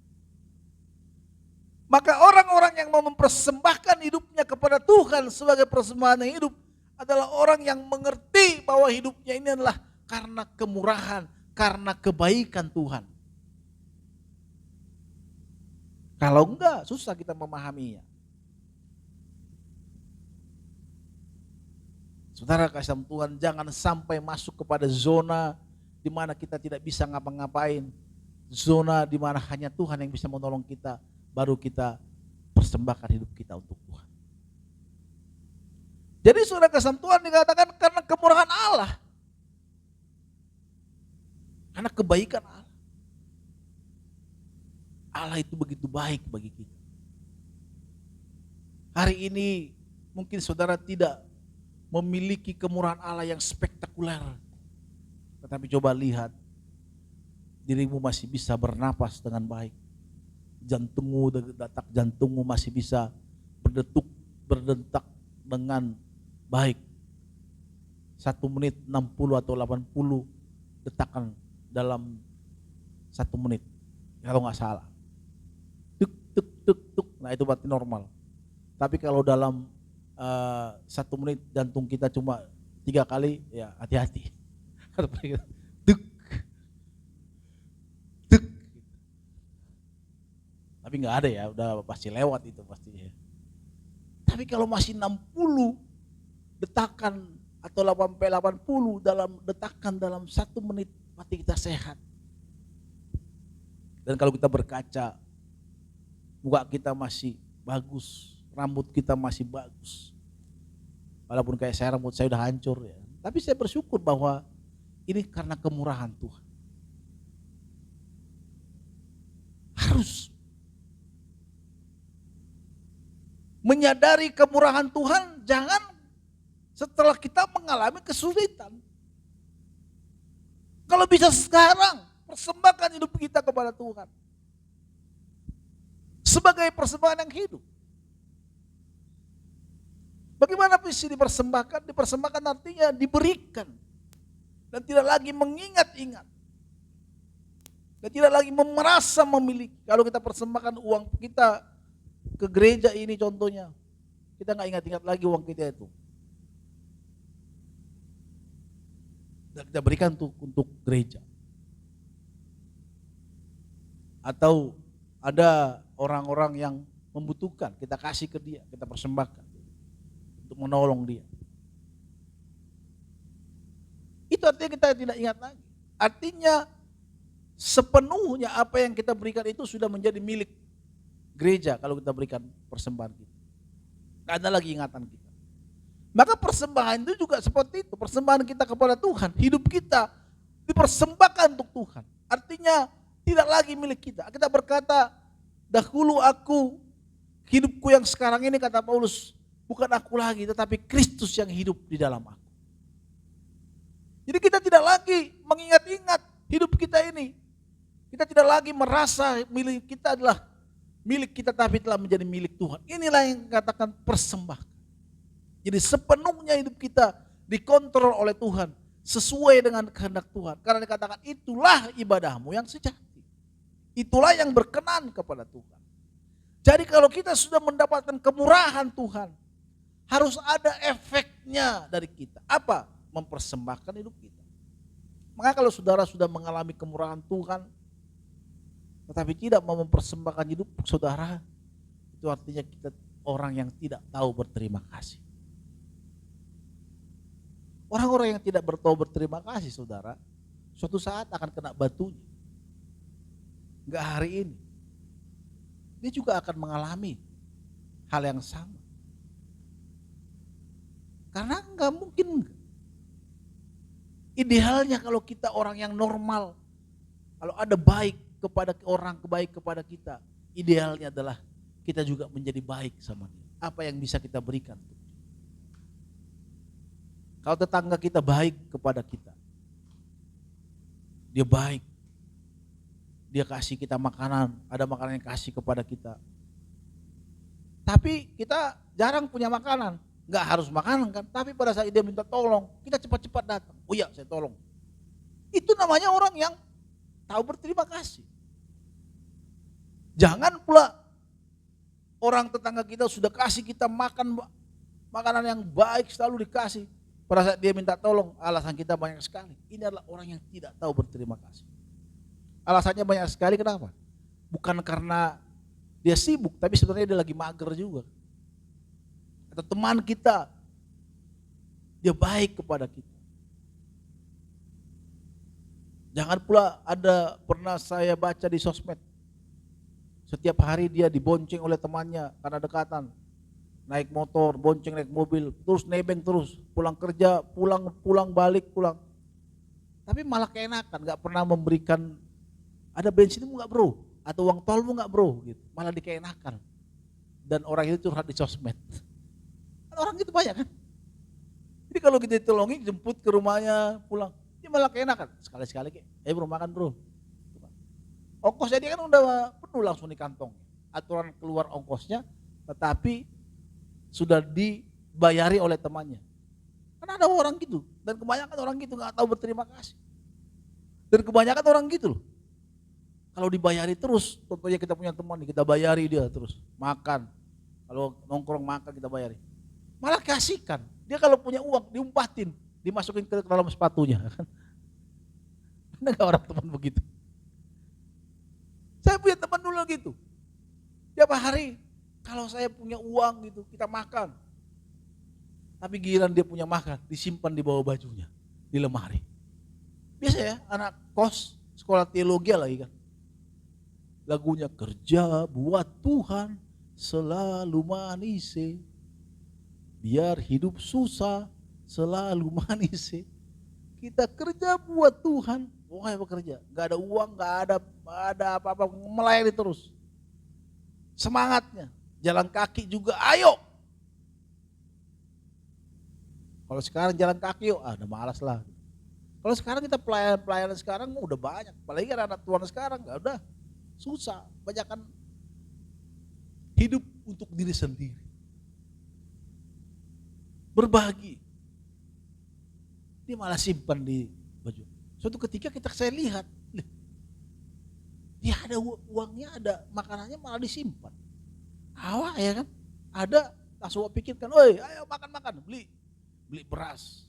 Maka orang-orang yang mau mempersembahkan hidupnya kepada Tuhan sebagai persembahan hidup adalah orang yang mengerti bahwa hidupnya ini adalah karena kemurahan, karena kebaikan Tuhan. Kalau enggak, susah kita memahaminya. Saudara kasih Tuhan, jangan sampai masuk kepada zona di mana kita tidak bisa ngapa-ngapain. Zona di mana hanya Tuhan yang bisa menolong kita, baru kita persembahkan hidup kita untuk Tuhan. Jadi saudara kasih Tuhan dikatakan karena kemurahan Allah. Karena kebaikan Allah. Allah itu begitu baik bagi kita. Hari ini mungkin saudara tidak memiliki kemurahan Allah yang spektakuler. Tetapi coba lihat, dirimu masih bisa bernapas dengan baik. Detak jantungmu masih bisa berdetak dengan baik. 1 menit 60 atau 80 detakan dalam 1 menit. Kalau nggak salah. Tuk, tuk, tuk, tuk. Nah itu berarti normal. Tapi kalau dalam 1 menit jantung kita cuma 3 kali, ya hati-hati. Tuk, tuk. Tapi nggak ada ya, udah pasti lewat itu pastinya. Tapi kalau masih 60 detakan atau 80 dalam detakan dalam 1 menit, berarti kita sehat. Dan kalau kita berkaca, muka kita masih bagus. Rambut kita masih bagus. Walaupun kayak saya rambut saya udah hancur ya. Tapi saya bersyukur bahwa ini karena kemurahan Tuhan. Harus menyadari kemurahan Tuhan, jangan setelah kita mengalami kesulitan. Kalau bisa sekarang, persembahkan hidup kita kepada Tuhan. Sebagai persembahan yang hidup. Bagaimana visi dipersembahkan? Dipersembahkan artinya diberikan. Dan tidak lagi mengingat-ingat. Dan tidak lagi merasa memiliki. Kalau kita persembahkan uang kita ke gereja ini contohnya. Kita nggak ingat-ingat lagi uang kita itu. Dan kita berikan untuk gereja. Atau ada orang-orang yang membutuhkan, kita kasih ke dia, kita persembahkan. Untuk menolong dia. Itu artinya kita tidak ingat lagi. Artinya sepenuhnya apa yang kita berikan itu sudah menjadi milik gereja kalau kita berikan persembahan kita. Tidak ada lagi ingatan kita. Maka persembahan itu juga seperti itu. Persembahan kita kepada Tuhan. Hidup kita dipersembahkan untuk Tuhan. Artinya tidak lagi milik kita. Kita berkata, dahulu hidupku yang sekarang ini kata Paulus, bukan aku lagi, tetapi Kristus yang hidup di dalam aku. Jadi kita tidak lagi mengingat-ingat hidup kita ini. Kita tidak lagi merasa milik kita adalah milik kita, tapi telah menjadi milik Tuhan. Inilah yang dikatakan persembahkan. Jadi sepenuhnya hidup kita dikontrol oleh Tuhan, sesuai dengan kehendak Tuhan. Karena dikatakan itulah ibadahmu yang sejati. Itulah yang berkenan kepada Tuhan. Jadi kalau kita sudah mendapatkan kemurahan Tuhan, harus ada efeknya dari kita. Apa? Mempersembahkan hidup kita. Maka kalau saudara sudah mengalami kemurahan Tuhan, tetapi tidak mau mempersembahkan hidup saudara, itu artinya kita orang yang tidak tahu berterima kasih. Orang-orang yang tidak tahu berterima kasih saudara, suatu saat akan kena batunya. Enggak hari ini. Dia juga akan mengalami hal yang sama. Karena nggak mungkin. Idealnya kalau kita orang yang normal, kalau ada baik kepada orang, baik kepada kita, idealnya adalah kita juga menjadi baik sama dia. Apa yang bisa kita berikan? Kalau tetangga kita baik kepada kita, dia baik, dia kasih kita makanan, ada makanan yang kasih kepada kita. Tapi kita jarang punya makanan. Nggak harus makanan kan, tapi pada saat dia minta tolong, kita cepat-cepat datang. Oh iya, saya tolong. Itu namanya orang yang tahu berterima kasih. Jangan pula orang tetangga kita sudah kasih kita makan makanan yang baik, selalu dikasih. Pada saat dia minta tolong, alasan kita banyak sekali. Ini adalah orang yang tidak tahu berterima kasih. Alasannya banyak sekali, kenapa? Bukan karena dia sibuk, tapi sebenarnya dia lagi mager juga. Atau teman kita, dia baik kepada kita. Jangan pula pernah saya baca di sosmed, setiap hari dia dibonceng oleh temannya karena dekatan, naik motor, bonceng naik mobil, terus nebeng terus, pulang kerja, pulang balik, pulang. Tapi malah keenakan, nggak pernah memberikan, ada bensinmu nggak bro, atau uang tolmu nggak bro, gitu. Malah dikeenakan. Dan orang itu curhat di sosmed. Orang gitu banyak kan. Jadi kalau kita ditolongi, jemput ke rumahnya, pulang, dia malah keenakan. Sekali-sekali bro makan bro. Ongkosnya dia kan udah penuh langsung di kantong. Aturan keluar ongkosnya, tetapi sudah dibayari oleh temannya. Karena ada orang gitu, dan kebanyakan orang gitu nggak tahu berterima kasih. Dan kebanyakan orang gitu loh. Kalau dibayari terus, contohnya kita punya teman, kita bayari dia terus makan. Kalau nongkrong makan kita bayari. Malah kasihkan. Dia kalau punya uang diumpatin, dimasukin ke dalam sepatunya. Ada nggak orang teman begitu? Saya punya teman dulu gitu. Tiap hari kalau saya punya uang gitu, kita makan. Tapi giliran dia punya makan, disimpan di bawah bajunya, di lemari. Biasa ya, anak kos, sekolah teologi lagi kan. Lagunya kerja buat Tuhan selalu manis. Biar hidup susah selalu manis. Kita kerja buat Tuhan, pokoknya bekerja. Gak ada uang, gak ada apa-apa, melayani terus. Semangatnya, jalan kaki juga, ayo. Kalau sekarang jalan kaki, udah malas lah. Kalau sekarang kita pelayanan sekarang udah banyak, apalagi anak Tuhan sekarang, gak udah susah, banyakan hidup untuk diri sendiri. Berbagi. Dia malah simpan di baju. Suatu ketika saya lihat, dia ada uangnya, ada makanannya malah disimpan. Awak ya kan, ada langsung pikirkan, oi ayo makan, beli beras,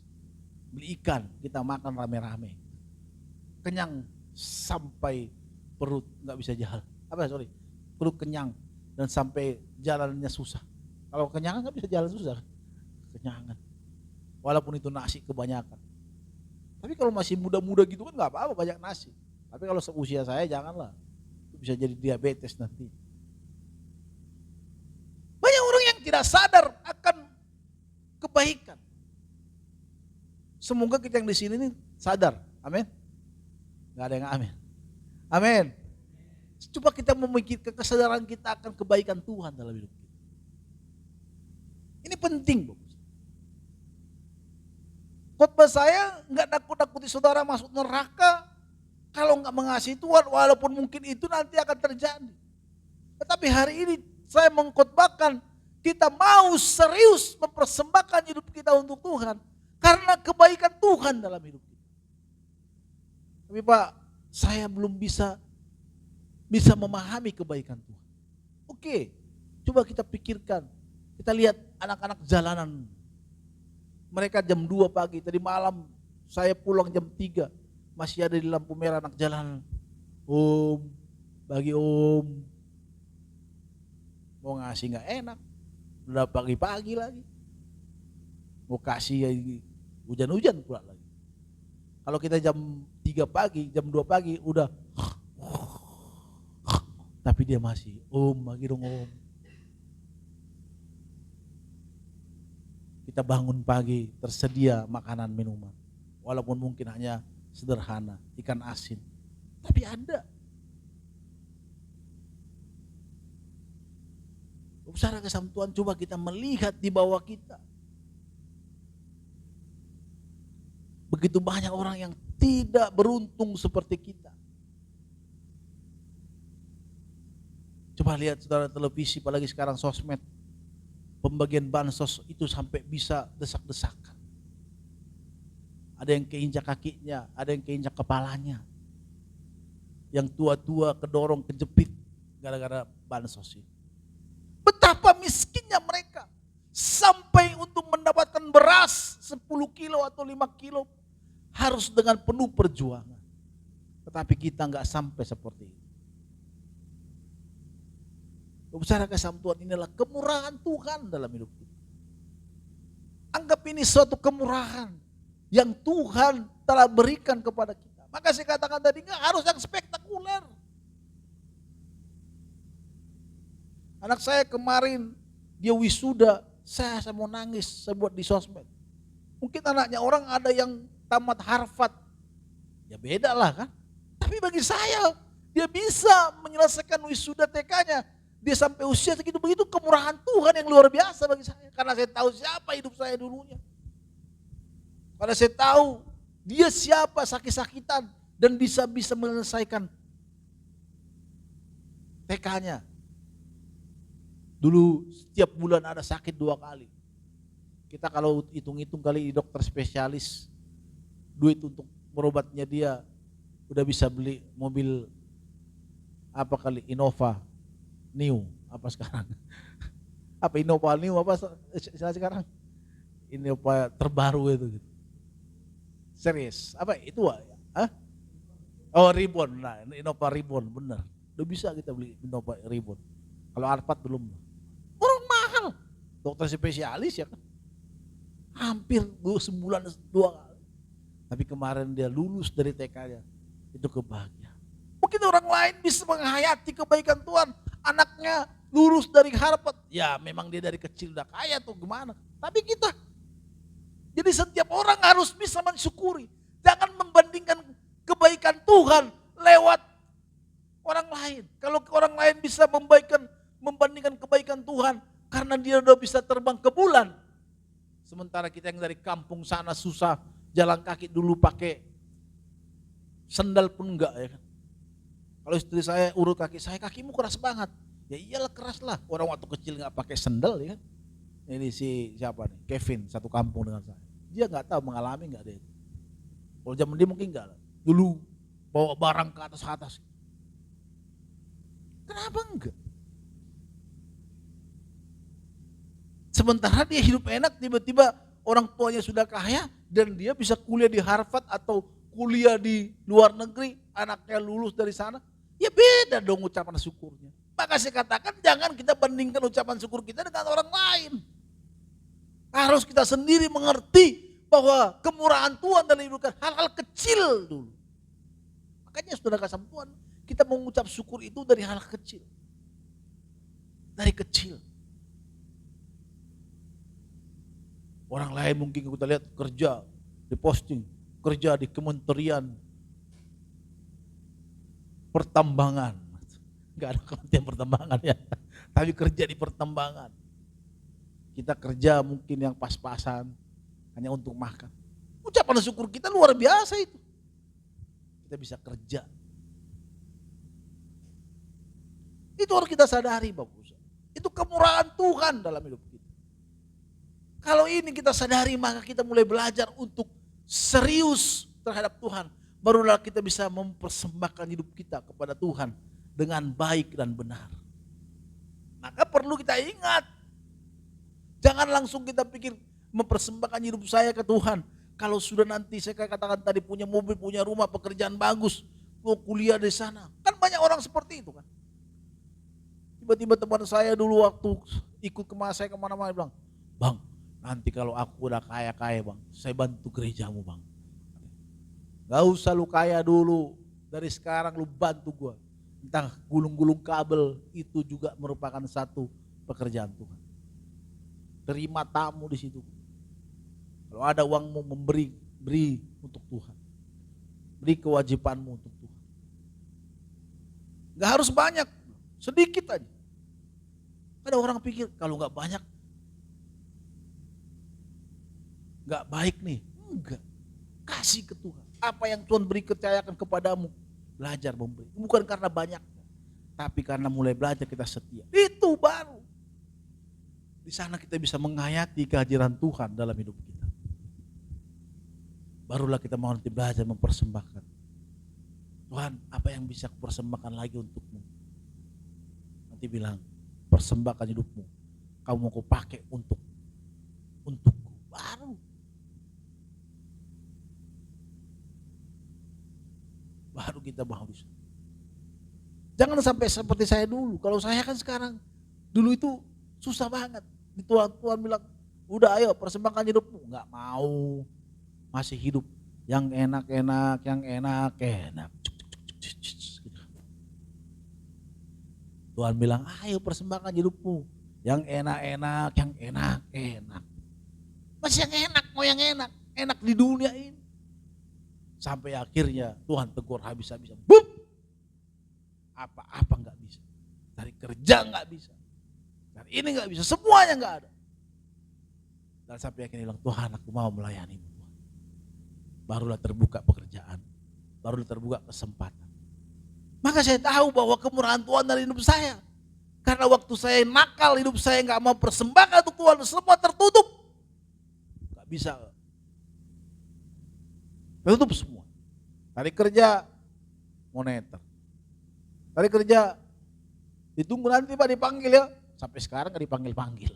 beli ikan, kita makan rame-rame. Kenyang sampai perut nggak bisa jalan. Perut kenyang dan sampai jalannya susah. Kalau kenyang nggak bisa jalan susah. Kenyangan. Walaupun itu nasi kebanyakan. Tapi kalau masih muda-muda gitu kan nggak apa-apa banyak nasi. Tapi kalau seusia saya janganlah. Itu bisa jadi diabetes nanti. Banyak orang yang tidak sadar akan kebaikan. Semoga kita yang di sini nih sadar. Amin. Nggak ada yang amin. Amin. Coba kita memikirkan kesadaran kita akan kebaikan Tuhan dalam hidup kita. Ini penting, Bu. Khotbah saya nggak nakut-nakuti saudara masuk neraka kalau nggak mengasihi Tuhan, walaupun mungkin itu nanti akan terjadi. Tetapi hari ini saya mengkhotbahkan kita mau serius mempersembahkan hidup kita untuk Tuhan karena kebaikan Tuhan dalam hidup kita. Tapi Pak, saya belum bisa memahami kebaikan Tuhan. Oke, coba kita pikirkan. Kita lihat anak-anak jalanan. Mereka jam 2 pagi, tadi malam saya pulang jam 3. Masih ada di lampu merah anak jalanan. Om, bagi om. Mau ngasih gak enak. Udah pagi-pagi lagi. Mau kasih ya hujan-hujan pula lagi. Kalau kita jam 3 pagi, jam 2 pagi udah. Tapi dia masih, om bagi dong om. Kita bangun pagi, tersedia makanan minuman. Walaupun mungkin hanya sederhana, ikan asin. Tapi ada. Saudara kasih Tuhan, coba kita melihat di bawah kita. Begitu banyak orang yang tidak beruntung seperti kita. Coba lihat saudara televisi, apalagi sekarang sosmed. Pembagian bansos itu sampai bisa desak-desakan. Ada yang keinjak kakinya, ada yang keinjak kepalanya. Yang tua-tua kedorong, kejepit gara-gara bansos ini. Betapa miskinnya mereka. Sampai untuk mendapatkan beras 10 kilo atau 5 kilo harus dengan penuh perjuangan. Tetapi kita enggak sampai seperti itu. Saudara kasih Tuhan, inilah kemurahan Tuhan dalam hidup kita. Anggap ini suatu kemurahan yang Tuhan telah berikan kepada kita. Maka saya katakan tadi, enggak harus yang spektakuler. Anak saya kemarin dia wisuda, saya mau nangis, saya buat di sosmed. Mungkin anaknya orang ada yang tamat Harvard, ya beda lah kan. Tapi bagi saya, dia bisa menyelesaikan wisuda TK-nya. Dia sampai usia segitu, begitu kemurahan Tuhan yang luar biasa bagi saya. Karena saya tahu siapa hidup saya dulunya. Karena saya tahu dia siapa sakit-sakitan dan bisa menyelesaikan TK-nya. Dulu setiap bulan ada sakit 2 kali. Kita kalau hitung-hitung kali di dokter spesialis, duit untuk berobatnya dia udah bisa beli mobil apa kali Innova New apa sekarang? Apa Innova New apa sekarang? Innova terbaru itu gitu. Serius, apa itu ya? Hah? Oh Ribbon, nah Innova Ribbon bener. Udah bisa kita beli Innova Ribbon. Kalau Alphard belum. Orang mahal, dokter spesialis ya kan. Hampir sebulan 2 kali. Tapi kemarin dia lulus dari TK-nya, itu kebahagiaan. Mungkin orang lain bisa menghayati kebaikan Tuhan. Anaknya lulus dari Harvard, ya memang dia dari kecil udah kaya tuh gimana. Tapi kita, jadi setiap orang harus bisa mensyukuri. Jangan membandingkan kebaikan Tuhan lewat orang lain. Kalau orang lain bisa membandingkan kebaikan Tuhan karena dia udah bisa terbang ke bulan. Sementara kita yang dari kampung sana susah, jalan kaki dulu pakai sendal pun enggak ya kan. Kalau istri saya urut kaki saya, kakimu keras banget. Ya iyalah keras lah, orang waktu kecil enggak pakai sendal ya kan. Ini siapa nih, Kevin, satu kampung dengan saya. Dia enggak tahu mengalami enggak dia. Kalau zaman dia mungkin enggak lah. Dulu bawa barang ke atas. Kenapa enggak? Sementara dia hidup enak, tiba-tiba orang tuanya sudah kaya dan dia bisa kuliah di Harvard atau kuliah di luar negeri, anaknya lulus dari sana. Ya beda dong ucapan syukurnya. Maka saya katakan jangan kita bandingkan ucapan syukur kita dengan orang lain. Harus kita sendiri mengerti bahwa kemurahan Tuhan dalam hidup kita hal-hal kecil dulu. Makanya saudara kasih Tuhan, kita mengucap syukur itu dari hal kecil. Dari kecil. Orang lain mungkin kita lihat kerja di posting, kerja di Kementerian Pertambangan. Enggak ada Kementerian Pertambangan ya, tapi kerja di pertambangan. Kita kerja mungkin yang pas-pasan, hanya untuk makan. Ucapan syukur kita luar biasa itu. Kita bisa kerja. Itu harus kita sadari Bapak. Itu kemurahan Tuhan dalam hidup kita. Kalau ini kita sadari, maka kita mulai belajar untuk serius terhadap Tuhan. Barulah kita bisa mempersembahkan hidup kita kepada Tuhan dengan baik dan benar. Maka perlu kita ingat, jangan langsung kita pikir mempersembahkan hidup saya ke Tuhan. Kalau sudah nanti saya katakan tadi punya mobil, punya rumah, pekerjaan bagus, mau kuliah di sana. Kan banyak orang seperti itu kan. Tiba-tiba teman saya dulu waktu ikut saya kemana-mana bilang, "Bang, nanti kalau aku udah kaya-kaya bang, saya bantu gerejamu bang. Gak usah lu kaya dulu, dari sekarang lu bantu gua. Entah gulung-gulung kabel, itu juga merupakan satu pekerjaan Tuhan. Terima tamu di situ. Kalau ada uangmu beri untuk Tuhan. Beri kewajibanmu untuk Tuhan. Gak harus banyak, sedikit aja. Ada orang pikir kalau gak banyak, gak baik nih. Enggak, kasih ke Tuhan. Apa yang Tuhan beri percayakan kepadamu, belajar memberi. Bukan karena banyak, tapi karena mulai belajar kita setia. Itu baru. Di sana kita bisa menghayati kehadiran Tuhan dalam hidup kita. Barulah kita mau nanti belajar mempersembahkan. Tuhan, apa yang bisa aku persembahkan lagi untukmu? Nanti bilang, persembahkan hidupmu. Kamu mau aku pakai untukku. Baru kita mau bisa. Jangan sampai seperti saya dulu. Kalau saya kan sekarang, dulu itu susah banget. Tuhan bilang, udah ayo persembahkan hidupmu. Enggak mau, masih hidup yang enak. Tuhan bilang, ayo persembahkan hidupmu. Yang enak. Masih yang enak, mau yang enak di dunia ini. Sampai akhirnya Tuhan tegur habis-habisan. Bup! Apa nggak bisa. Dari kerja nggak bisa. Dari ini nggak bisa, semuanya nggak ada. Dan sampai akhirnya bilang, Tuhan aku mau melayani-Mu. Barulah terbuka pekerjaan. Barulah terbuka kesempatan. Maka saya tahu bahwa kemurahan Tuhan dari hidup saya. Karena waktu saya nakal, hidup saya nggak mau persembahkan untuk Tuhan, semua tertutup. Nggak bisa. Tertutup semua. Cari kerja, moneter. Cari kerja, ditunggu nanti Pak dipanggil ya. Sampai sekarang gak dipanggil-panggil.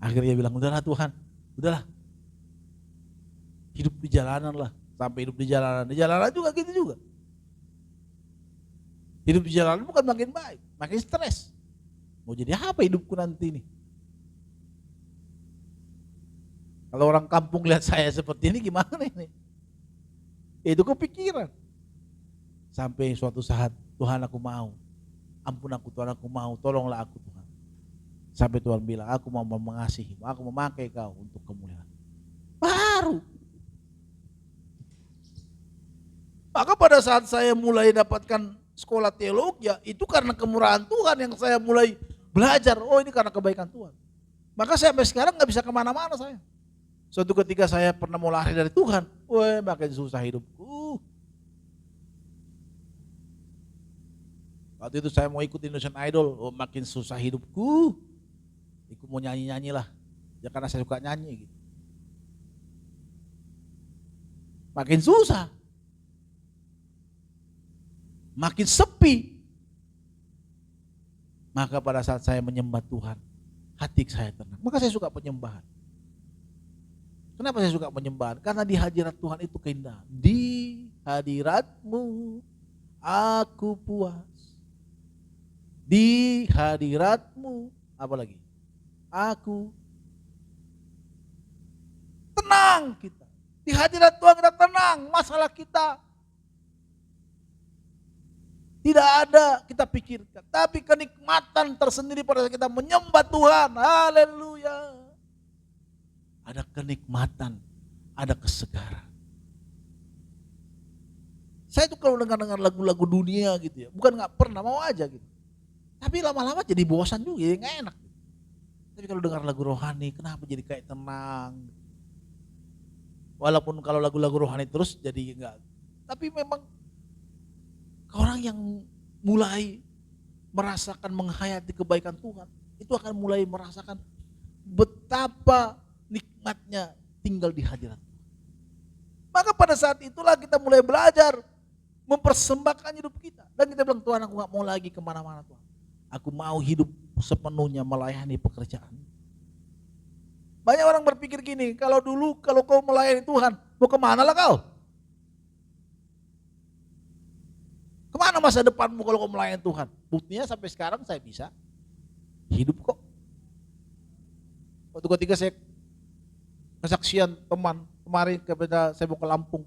Akhirnya bilang, udahlah Tuhan, udahlah. Hidup di jalanan lah. Sampai hidup di jalanan. Di jalanan juga gitu juga. Hidup di jalanan bukan makin baik, makin stres. Mau jadi apa hidupku nanti nih? Kalau orang kampung lihat saya seperti ini gimana ini? Itu kepikiran. Sampai suatu saat, Tuhan aku mau. Ampun aku Tuhan, aku mau. Tolonglah aku Tuhan. Sampai Tuhan bilang, aku mau mengasihimu. Aku memakai kau untuk kemuliaan. Baru. Maka pada saat saya mulai dapatkan sekolah teologi, ya itu karena kemurahan Tuhan yang saya mulai belajar. Oh ini karena kebaikan Tuhan. Maka saya sampai sekarang gak bisa kemana-mana saya. Suatu ketika saya pernah mau lari dari Tuhan, makin susah hidupku. Waktu itu saya mau ikut Indonesian Idol, makin susah hidupku. Ikut mau nyanyi-nyanyi lah, ya karena saya suka nyanyi gitu. Makin susah. Makin sepi. Maka pada saat saya menyembah Tuhan, hati saya tenang. Maka saya suka penyembahan. Kenapa saya suka penyembahan? Karena di hadirat Tuhan itu keindahan. Di hadiratmu aku puas. Di hadiratmu apa lagi? Aku tenang kita. Di hadirat Tuhan kita tenang. Masalah kita tidak ada kita pikirkan. Tapi kenikmatan tersendiri pada saat kita menyembah Tuhan. Haleluya. Ada kenikmatan, ada kesegaran. Saya tuh kalau dengar lagu-lagu dunia gitu ya, bukan nggak pernah, mau aja gitu. Tapi lama-lama jadi bosan juga, jadi nggak enak. Tapi kalau dengar lagu rohani, kenapa jadi kayak tenang? Walaupun kalau lagu-lagu rohani terus jadi enggak. Tapi memang orang yang mulai merasakan menghayati kebaikan Tuhan, itu akan mulai merasakan betapa nikmatnya tinggal di hadirat Tuhan. Maka pada saat itulah kita mulai belajar mempersembahkan hidup kita. Dan kita bilang, Tuhan aku gak mau lagi kemana-mana Tuhan. Aku mau hidup sepenuhnya melayani pekerjaan. Banyak orang berpikir gini, kalau dulu kalau kau melayani Tuhan, mau kemana lah kau? Kemana masa depanmu kalau kau melayani Tuhan? Buktinya sampai sekarang saya bisa hidup kok. Waktu ketika saya kesaksian teman kemarin kepada saya mau ke Lampung,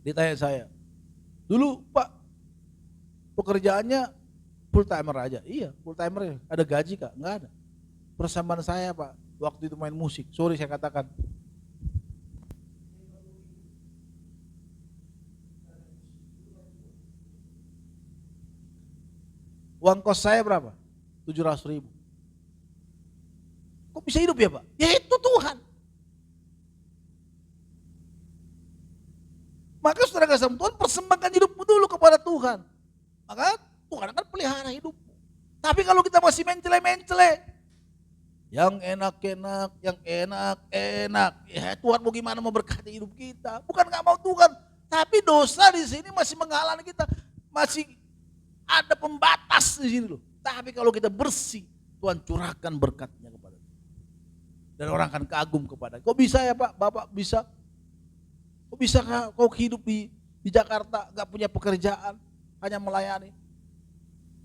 ditanya saya, dulu Pak pekerjaannya Full timer aja. Iya, full timer. Ada gaji Kak? Enggak ada. Persembahan saya Pak, waktu itu main musik. Sorry saya katakan. Uang kos saya berapa? 700.000. Kok bisa hidup ya Pak? Ya itu Tuhan. Maka saudara kasih Tuhan, persembahkan hidupmu dulu kepada Tuhan. Maka Tuhan akan pelihara hidupmu. Tapi kalau kita masih mencele-mencele, yang enak-enak, yang enak-enak, ya Tuhan mau gimana mau berkati hidup kita? Bukan gak mau Tuhan, tapi dosa di sini masih menghalangi kita, masih ada pembatas di sini loh. Tapi kalau kita bersih, Tuhan curahkan berkatnya kepada kita. Dan orang akan kagum kepada. Kok bisa ya Pak? Bapak bisa? Kok bisa kau hidup di Jakarta gak punya pekerjaan, hanya melayani?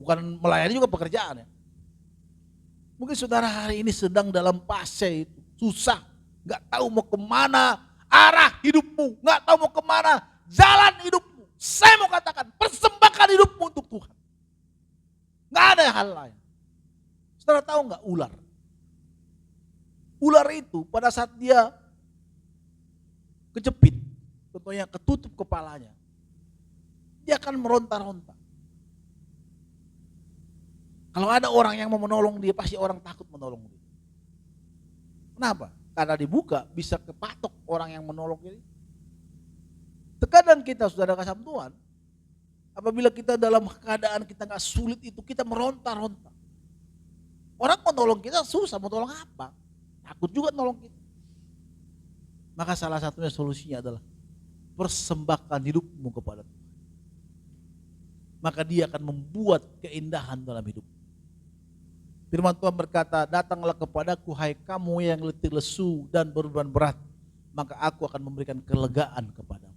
Bukan melayani juga pekerjaan ya. Mungkin saudara hari ini sedang dalam fase itu, susah, gak tahu mau kemana arah hidupmu, gak tahu mau kemana jalan hidupmu. Saya mau katakan, persembahkan hidupmu untuk Tuhan. Gak ada hal lain. Saudara tahu gak ular? Ular itu pada saat dia kejepit, contohnya ketutup kepalanya, dia akan meronta-ronta. Kalau ada orang yang mau menolong dia, pasti orang takut menolong dia. Kenapa? Karena dibuka bisa kepatok orang yang menolong dia. Terkadang kita saudara kasih Tuhan, apabila kita dalam keadaan kita gak sulit itu, kita meronta-ronta. Orang mau nolong kita susah, mau tolong apa? Takut juga nolong kita. Maka salah satunya solusinya adalah persembahkan hidupmu kepada Tuhan. Maka dia akan membuat keindahan dalam hidup. Firman Tuhan berkata, datanglah kepadaku hai kamu yang letih lesu dan berbeban berat, maka aku akan memberikan kelegaan kepadamu.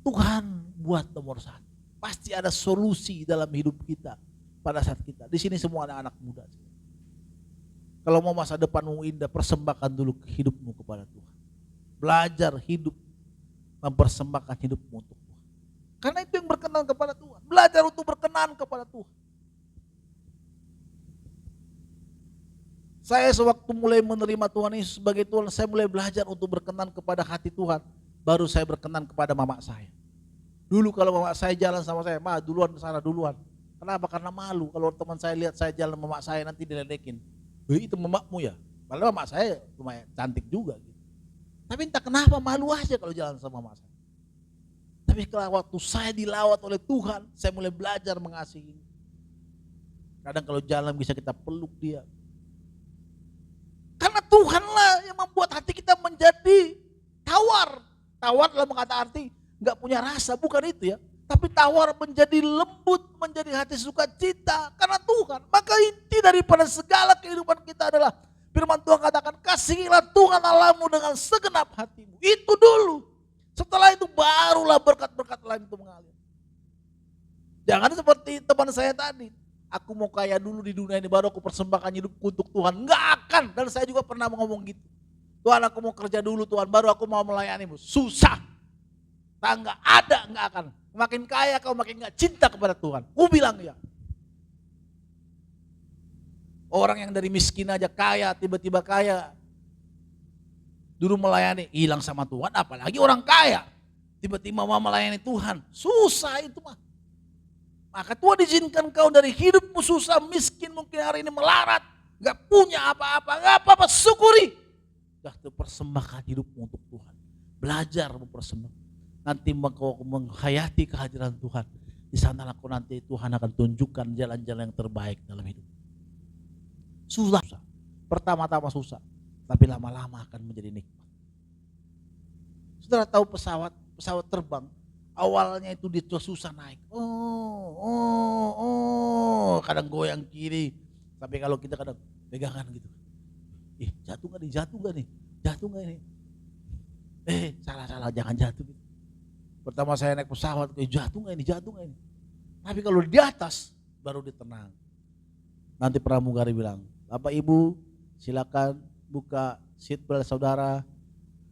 Tuhan buat nomor satu. Pasti ada solusi dalam hidup kita pada saat kita. Di sini semua anak-anak muda. Kalau mau masa depanmu indah, persembahkan dulu hidupmu kepada Tuhan. Belajar hidup, mempersembahkan hidupmu untuk Tuhan. Karena itu yang berkenan kepada Tuhan. Belajar untuk berkenan kepada Tuhan. Saya sewaktu mulai menerima Tuhan Yesus sebagai Tuhan, saya mulai belajar untuk berkenan kepada hati Tuhan. Baru saya berkenan kepada mama saya. Dulu kalau mama saya jalan sama saya, ma duluan sana duluan. Kenapa? Karena malu. Kalau teman saya lihat saya jalan sama mama saya nanti diledekin. Itu mamamu ya? Padahal mama saya lumayan cantik juga. Gitu. Tapi entah kenapa malu aja kalau jalan sama mama saya. Tapi kalau waktu saya dilawat oleh Tuhan, saya mulai belajar mengasihi. Kadang kalau jalan bisa kita peluk dia. Karena Tuhanlah yang membuat hati kita menjadi tawar. Tawar dalam kata arti gak punya rasa, bukan itu ya. Tapi tawar menjadi lembut, menjadi hati sukacita karena Tuhan. Maka inti daripada segala kehidupan kita adalah firman Tuhan katakan, kasihilah Tuhan Allahmu dengan segenap hatimu. Itu dulu. Setelah itu barulah berkat-berkat lain itu mengalir. Jangan seperti teman saya tadi. Aku mau kaya dulu di dunia ini baru aku persembahkan hidupku untuk Tuhan. Enggak akan. Dan saya juga pernah ngomong gitu. Tuhan aku mau kerja dulu Tuhan, baru aku mau melayanimu. Susah. Enggak ada, enggak akan. Makin kaya kau makin enggak cinta kepada Tuhan. Aku bilang ya. Orang yang dari miskin aja kaya, tiba-tiba kaya. Dulu melayani, hilang sama Tuhan, apalagi orang kaya. Tiba-tiba mau melayani Tuhan. Susah itu mah. Maka Tuhan izinkan kau dari hidupmu susah, miskin mungkin hari ini melarat. Gak punya apa-apa, gak apa-apa, syukuri. Gak persembahkan hidupmu untuk Tuhan. Belajar mempersembahkan. Nanti kau menghayati kehadiran Tuhan. Di sana aku nanti Tuhan akan tunjukkan jalan-jalan yang terbaik dalam hidup. Susah. Pertama-tama susah. Tapi lama-lama akan menjadi nikmat. Saudara tahu pesawat terbang. Awalnya itu dia susah naik. Kadang goyang kiri. Tapi kalau kita kadang pegangan gitu. Jatuh gak nih? Jatuh gak nih? Salah, jangan jatuh gitu. Pertama saya naik pesawat, jatuh gak ini? Tapi kalau di atas, baru ditenang. Nanti pramugari bilang, Bapak Ibu silakan buka seat belt saudara.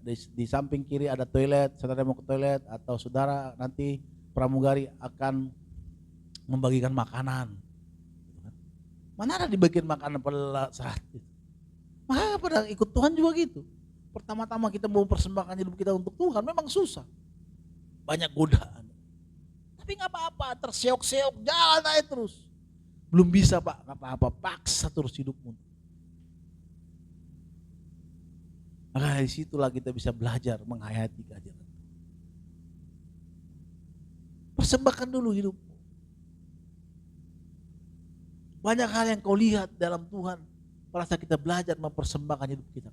Di samping kiri ada toilet, saudara mau ke toilet atau saudara nanti pramugari akan membagikan makanan. Mana ada dibagikan makanan pada saat itu? Maka pada ikut Tuhan juga gitu. Pertama-tama kita mau persembahkan hidup kita untuk Tuhan memang susah. Banyak godaan. Tapi nggak apa-apa, terseok-seok, jalan aja terus. Belum bisa Pak, nggak apa-apa, paksa terus hidupmu. Maka dari situlah kita bisa belajar menghayati keajaran. Persembahkan dulu hidupmu. Banyak hal yang kau lihat dalam Tuhan pada saat kita belajar mempersembahkan hidup kita.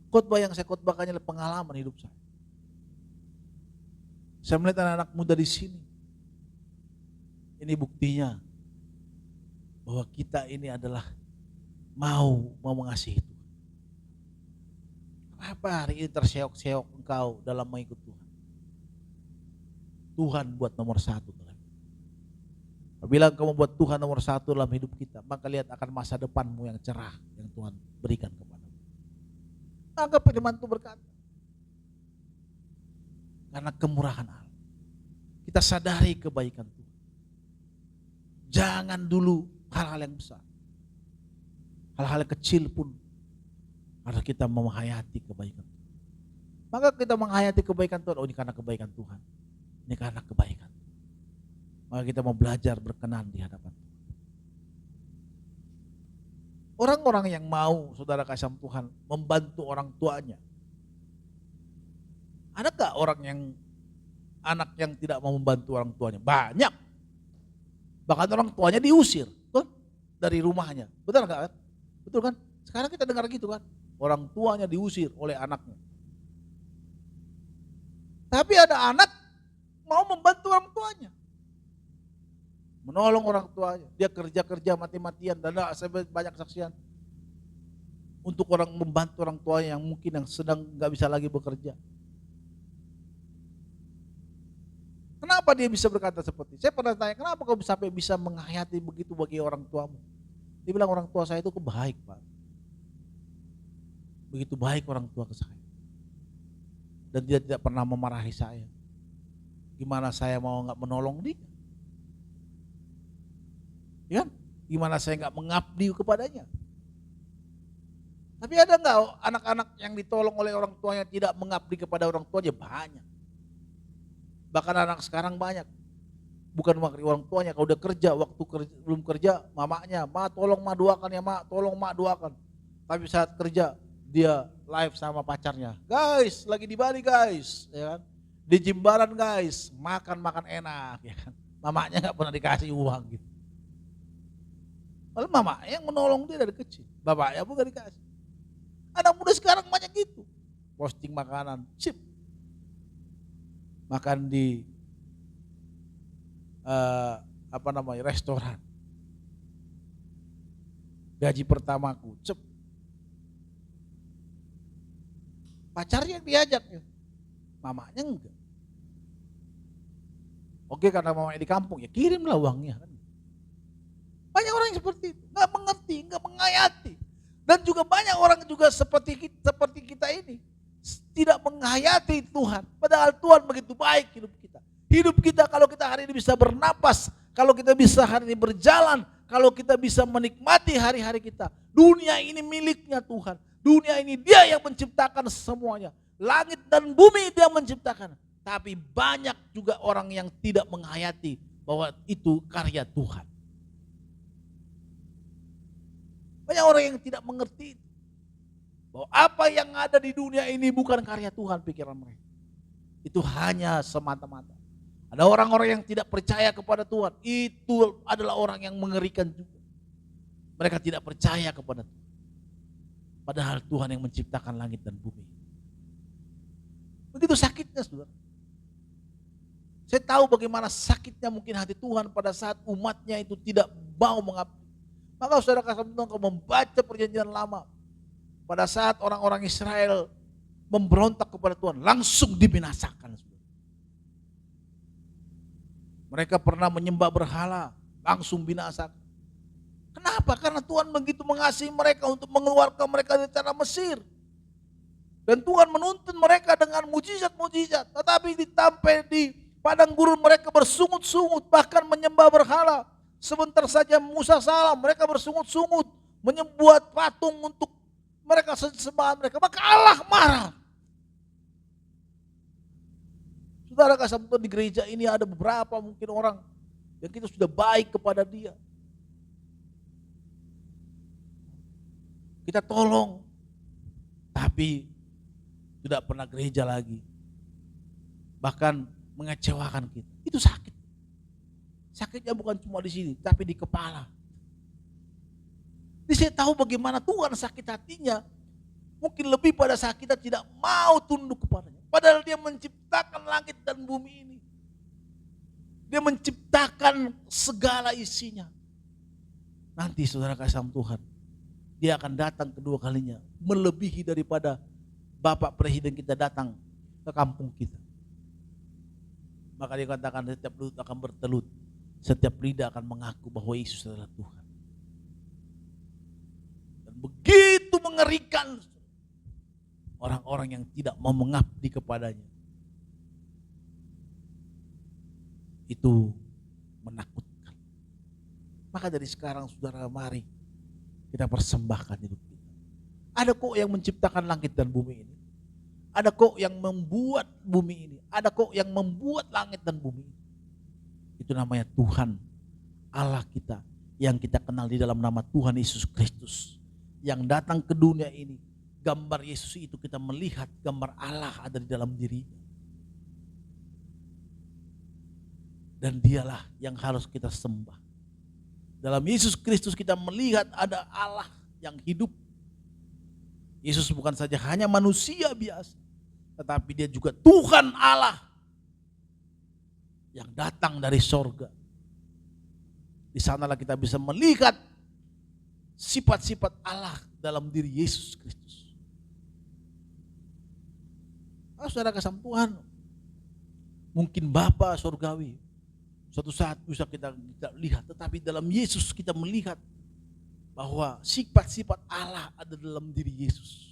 Khotbah yang saya khotbahkan adalah pengalaman hidup saya. Saya melihat anak-anak muda di sini. Ini buktinya bahwa kita ini adalah mau mengasihi Tuhan. Kenapa hari ini terseok-seok engkau dalam mengikut Tuhan? Tuhan buat nomor satu. Apabila engkau membuat Tuhan nomor satu dalam hidup kita, maka lihat akan masa depanmu yang cerah yang Tuhan berikan kepadamu. Maka firman itu berkata, karena kemurahan Allah, kita sadari kebaikan Tuhan. Jangan dulu hal-hal yang besar. Hal-hal yang kecil pun harus kita menghayati kebaikan Tuhan. Maka kita menghayati kebaikan Tuhan, oh ini karena kebaikan Tuhan. Ini karena kebaikan. Maka kita mau belajar berkenan di hadapan Tuhan. Orang-orang yang mau, saudara kasih Tuhan, membantu orang tuanya. Adakah orang yang anak yang tidak mau membantu orang tuanya? Banyak. Bahkan orang tuanya diusir tuh, dari rumahnya. Betul enggak kan? Betul kan? Sekarang kita dengar gitu kan? Orang tuanya diusir oleh anaknya. Tapi ada anak mau membantu orang tuanya. Menolong orang tuanya. Dia kerja-kerja mati-matian dan saya banyak saksian. Untuk orang membantu orang tuanya yang mungkin yang sedang gak bisa lagi bekerja. Kenapa dia bisa berkata seperti itu? Saya pernah tanya, kenapa kau sampai bisa menghayati begitu bagi orang tuamu? Dia bilang orang tua saya itu baik Pak. Begitu baik orang tua ke saya. Dan dia tidak pernah memarahi saya. Gimana saya mau gak menolong dia? Ya, gimana saya nggak mengabdi kepadanya? Tapi ada nggak anak-anak yang ditolong oleh orang tuanya tidak mengabdi kepada orang tuanya? Banyak. Bahkan anak sekarang banyak. Bukan mengabdi orang tuanya, kalau udah kerja, belum kerja, mamanya, ma tolong ma doakan ya ma, tolong ma doakan. Tapi saat kerja dia live sama pacarnya, guys, lagi di Bali guys, ya kan? Di Jimbaran guys, makan enak, ya kan? Mamanya nggak pernah dikasih uang gitu. Lalu mama yang menolong dia dari kecil, bapaknya pun gak dikasih. Anak muda sekarang banyak gitu, posting makanan, sip, makan di restoran. Gaji pertamaku, cep. Pacarnya yang diajak, ya. Mamanya enggak. Oke karena mamanya di kampung, ya kirimlah uangnya. Banyak orang yang seperti itu, nggak mengerti, nggak menghayati. Dan juga banyak orang juga seperti kita ini, tidak menghayati Tuhan. Padahal Tuhan begitu baik hidup kita. Hidup kita kalau kita hari ini bisa bernapas, kalau kita bisa hari ini berjalan, kalau kita bisa menikmati hari-hari kita. Dunia ini miliknya Tuhan. Dunia ini Dia yang menciptakan semuanya. Langit dan bumi Dia menciptakan. Tapi banyak juga orang yang tidak menghayati bahwa itu karya Tuhan. Banyak orang yang tidak mengerti bahwa apa yang ada di dunia ini bukan karya Tuhan, pikiran mereka. Itu hanya semata-mata. Ada orang-orang yang tidak percaya kepada Tuhan. Itu adalah orang yang mengerikan juga. Mereka tidak percaya kepada Tuhan. Padahal Tuhan yang menciptakan langit dan bumi. Begitu sakitnya saudara. Saya tahu bagaimana sakitnya mungkin hati Tuhan pada saat umatnya itu tidak mau mengabdi. Maka saudara kasih Tuhan kalau membaca perjanjian lama. Pada saat orang-orang Israel memberontak kepada Tuhan, langsung dibinasakan. Mereka pernah menyembah berhala, langsung binasakan. Kenapa? Karena Tuhan begitu mengasihi mereka untuk mengeluarkan mereka dari tanah Mesir. Dan Tuhan menuntun mereka dengan mujizat-mujizat. Tetapi sampai di padang gurun mereka bersungut-sungut, bahkan menyembah berhala. Sebentar saja Musa salah, mereka bersungut-sungut, membuat patung untuk mereka sembahan mereka. Maka Allah marah. Saudara kasih Tuhan, di gereja ini ada beberapa mungkin orang yang kita sudah baik kepada dia. Kita tolong, tapi tidak pernah gereja lagi. Bahkan mengecewakan kita. Itu sakit. Sakitnya bukan cuma di sini, tapi di kepala. Jadi saya tahu bagaimana Tuhan sakit hatinya. Mungkin lebih pada saat kita tidak mau tunduk kepadanya. Padahal dia menciptakan langit dan bumi ini. Dia menciptakan segala isinya. Nanti saudara kasih Tuhan, dia akan datang kedua kalinya. Melebihi daripada Bapak Presiden kita datang ke kampung kita. Maka dia katakan setiap lutut akan bertelut. Setiap lidah akan mengaku bahwa Yesus adalah Tuhan. Dan begitu mengerikan orang-orang yang tidak mau mengabdi kepadanya. Itu menakutkan. Maka dari sekarang saudara, mari kita persembahkan hidup kita. Ada kok yang menciptakan langit dan bumi ini. Ada kok yang membuat bumi ini. Ada kok yang membuat langit dan bumi ini. Itu namanya Tuhan Allah kita yang kita kenal di dalam nama Tuhan Yesus Kristus. Yang datang ke dunia ini. Gambar Yesus itu kita melihat gambar Allah ada di dalam dirinya. Dan dialah yang harus kita sembah. Dalam Yesus Kristus kita melihat ada Allah yang hidup. Yesus bukan saja hanya manusia biasa, tetapi dia juga Tuhan Allah yang datang dari sorga. Di sanalah kita bisa melihat sifat-sifat Allah dalam diri Yesus Kristus. Saudara kasih Tuhan, mungkin Bapa sorgawi suatu saat bisa kita tidak lihat, tetapi dalam Yesus kita melihat bahwa sifat-sifat Allah ada dalam diri Yesus.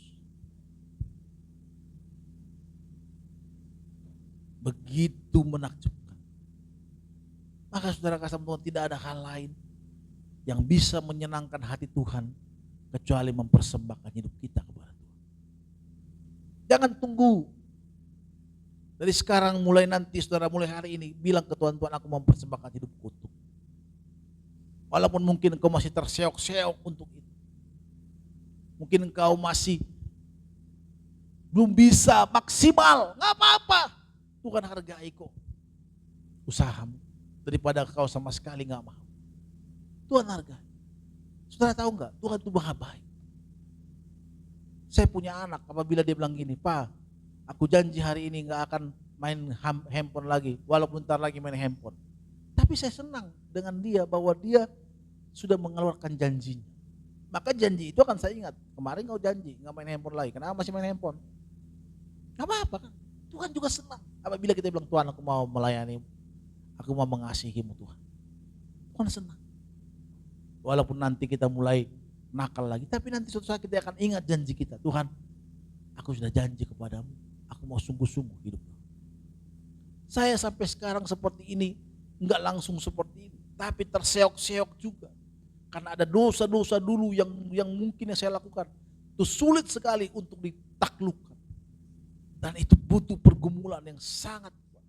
Begitu menakjubkan. Maka saudara kasih Tuhan, tidak ada hal lain yang bisa menyenangkan hati Tuhan kecuali mempersembahkan hidup kita kepada Tuhan. Jangan tunggu. Dari sekarang mulai nanti saudara, mulai hari ini bilang ke Tuhan, Tuhan aku mempersembahkan hidupku untuk. Walaupun mungkin engkau masih terseok-seok untuk itu. Mungkin engkau masih belum bisa maksimal, gak apa-apa. Tuhan hargai kok usahamu. Daripada kau sama sekali gak mau. Tuhan hargai. Saudara tahu gak, Tuhan itu maha baik. Saya punya anak, apabila dia bilang gini, Pak, aku janji hari ini gak akan main handphone lagi, walaupun ntar lagi main handphone. Tapi saya senang dengan dia bahwa dia sudah mengeluarkan janjinya. Maka janji itu akan saya ingat. Kemarin kau janji gak main handphone lagi, kenapa masih main handphone? Gak apa-apa kan, Tuhan juga senang. Apabila kita bilang, Tuhan aku mau melayani, aku mau mengasihimu Tuhan. Tuhan senang. Walaupun nanti kita mulai nakal lagi, tapi nanti suatu saat kita akan ingat janji kita. Tuhan, aku sudah janji kepadamu, aku mau sungguh-sungguh hidup. Saya sampai sekarang seperti ini, enggak langsung seperti ini, tapi terseok-seok juga. Karena ada dosa-dosa dulu yang mungkin yang saya lakukan, itu sulit sekali untuk ditaklukkan. Dan itu butuh pergumulan yang sangat kuat.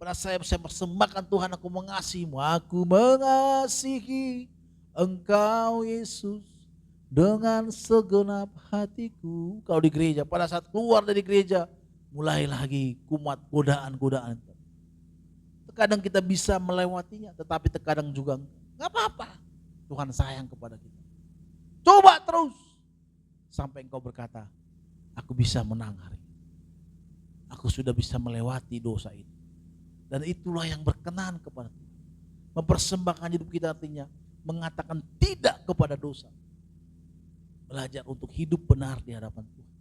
Pada saya persembahkan, Tuhan aku mengasihimu, aku mengasihi Engkau Yesus dengan segenap hatiku. Kalau di gereja, pada saat keluar dari gereja, mulai lagi kumat godaan-godaan. Terkadang kita bisa melewatinya, tetapi terkadang juga enggak apa-apa. Tuhan sayang kepada kita. Coba terus sampai engkau berkata, aku bisa menang hari ini. Aku sudah bisa melewati dosa itu. Dan itulah yang berkenan kepada Tuhan. Mempersembahkan hidup kita artinya mengatakan tidak kepada dosa. Belajar untuk hidup benar di hadapan Tuhan.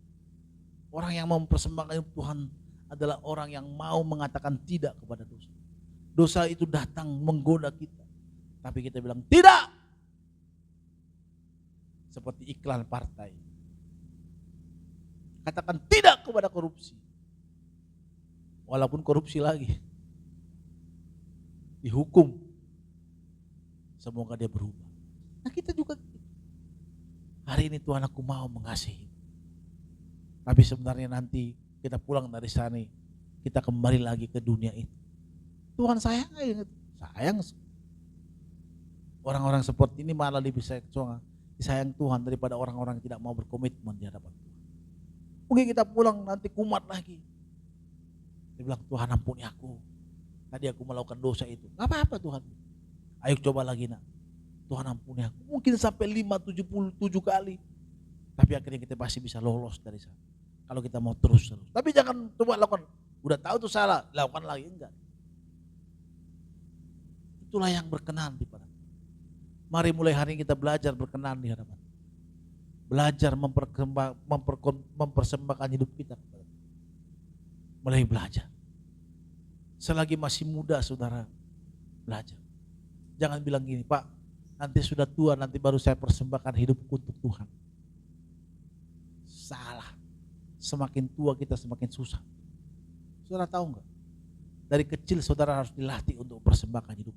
Orang yang mempersembahkan hidup Tuhan adalah orang yang mau mengatakan tidak kepada dosa. Dosa itu datang menggoda kita, tapi kita bilang tidak. Seperti iklan partai. Katakan tidak kepada korupsi. Walaupun korupsi lagi. dihukum. Semoga dia berubah. Nah kita juga hari ini Tuhan aku mau mengasihi. Tapi sebenarnya nanti kita pulang dari sana, kita kembali lagi ke dunia itu. Tuhan sayang aja, sayang. Orang-orang seperti ini malah lebih disayang Tuhan daripada orang-orang yang tidak mau berkomitmen di hadapan Tuhan. Mungkin kita pulang nanti kumat lagi. Dia bilang, Tuhan ampuni aku. Tadi aku melakukan dosa itu. Gak apa-apa Tuhan. Ayo coba lagi nak. Tuhan ampuni aku. Mungkin sampai 577 kali. Tapi akhirnya kita pasti bisa lolos dari sana. Kalau kita mau terus. Tapi jangan coba lakukan. Udah tahu itu salah, lakukan lagi. Enggak. Itulah yang berkenan di hadapan. Mari mulai hari ini kita belajar berkenan di hadapan. Belajar mempersembahkan hidup kita. Mulai belajar. Selagi masih muda saudara, belajar. Jangan bilang gini, Pak, nanti sudah tua, nanti baru saya persembahkan hidupku untuk Tuhan. Salah. Semakin tua kita semakin susah. Saudara tahu enggak? Dari kecil saudara harus dilatih untuk persembahkan hidup.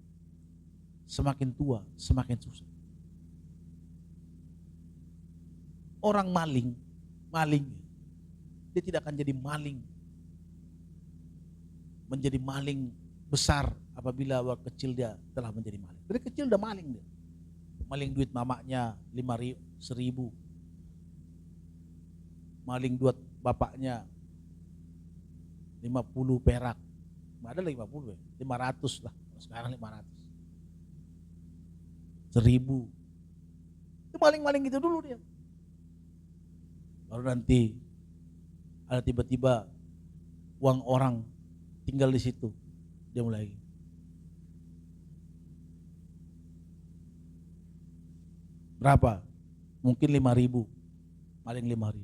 Semakin tua semakin susah. Orang maling, dia tidak akan jadi maling. Menjadi maling besar apabila waktu kecil dia telah menjadi maling. Dari kecil udah maling dia. Maling duit mamanya 1.000. Maling duit bapaknya 50 perak. Nggak ada 50 ya, 500 lah. Sekarang 500. 1.000. Itu maling-maling gitu dulu dia. Baru nanti ada tiba-tiba uang orang tinggal di situ. Dia mulai. Berapa? Mungkin 5.000. Maling 5.000.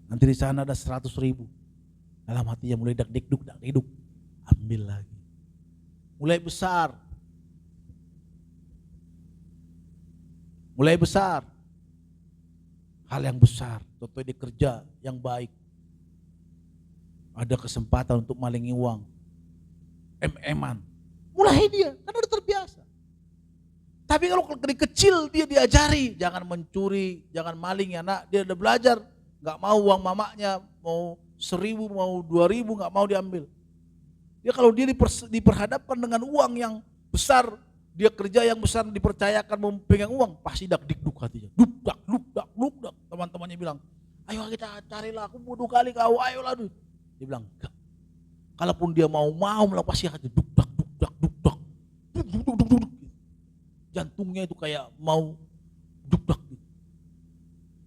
Nanti di sana ada 100.000. Dalam hatinya mulai dak-dikduk. Ambil lagi. Mulai besar. Hal yang besar. Contohnya di kerja yang baik. Ada kesempatan untuk malingi uang. MM-an. Mulai dia, karena udah terbiasa. Tapi kalau dari kecil dia diajari. Jangan mencuri, jangan maling ya nak. Dia udah belajar. Gak mau uang mamanya, mau 1.000, mau 2.000 gak mau diambil. Dia kalau dia diperhadapkan dengan uang yang besar, dia kerja yang besar dipercayakan memegang uang, pasti dak-dikduk hatinya. Duk-dak. Teman-temannya bilang, ayo kita carilah, aku bodoh kali kau, ayolah. Dia bilang, enggak. Kalaupun dia mau melakukan pasti hati duk-dak. Jantungnya itu kayak mau duk-dak.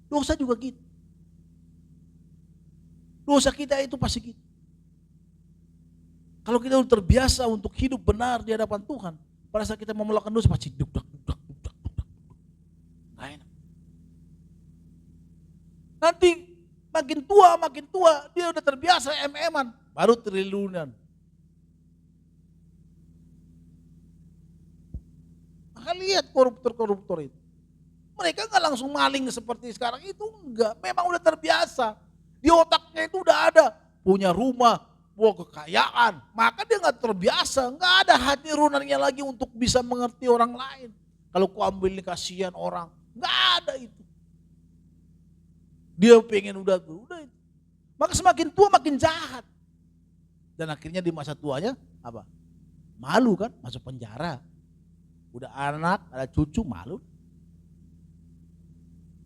Dosa juga gitu. Dosa kita itu pasti gitu. Kalau kita udah terbiasa untuk hidup benar di hadapan Tuhan, pada saat kita mau melakukan dosa pasti duk-dak. Nggak enak. Nanti makin tua dia udah terbiasa MM-an, baru triliunan. Maka lihat koruptor itu. Mereka nggak langsung maling seperti sekarang itu, enggak. Memang udah terbiasa. Di otaknya itu udah ada, punya rumah, punya kekayaan. Maka dia nggak terbiasa, nggak ada hati nuraninya lagi untuk bisa mengerti orang lain. Kalau ku ambil ini kasihan orang, nggak ada itu. Dia pengen udah itu. Maka semakin tua makin jahat. Dan akhirnya di masa tuanya apa? Malu kan, masuk penjara. Udah anak, ada cucu, malu.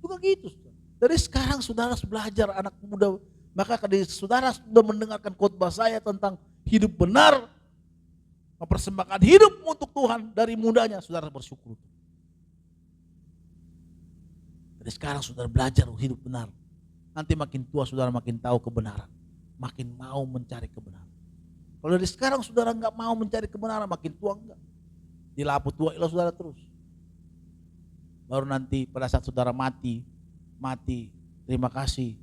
Bukan gitu. Dari sekarang saudara harus belajar anak muda. Maka kalau saudara sudah mendengarkan khotbah saya tentang hidup benar, mempersembahkan hidup untuk Tuhan dari mudanya, saudara bersyukur. Dari sekarang saudara belajar hidup benar. Nanti makin tua saudara makin tahu kebenaran. Makin mau mencari kebenaran. Kalau dari sekarang saudara enggak mau mencari kebenaran, makin tua enggak. Dilaput tua ilah saudara terus. Baru nanti pada saat saudara mati, terima kasih,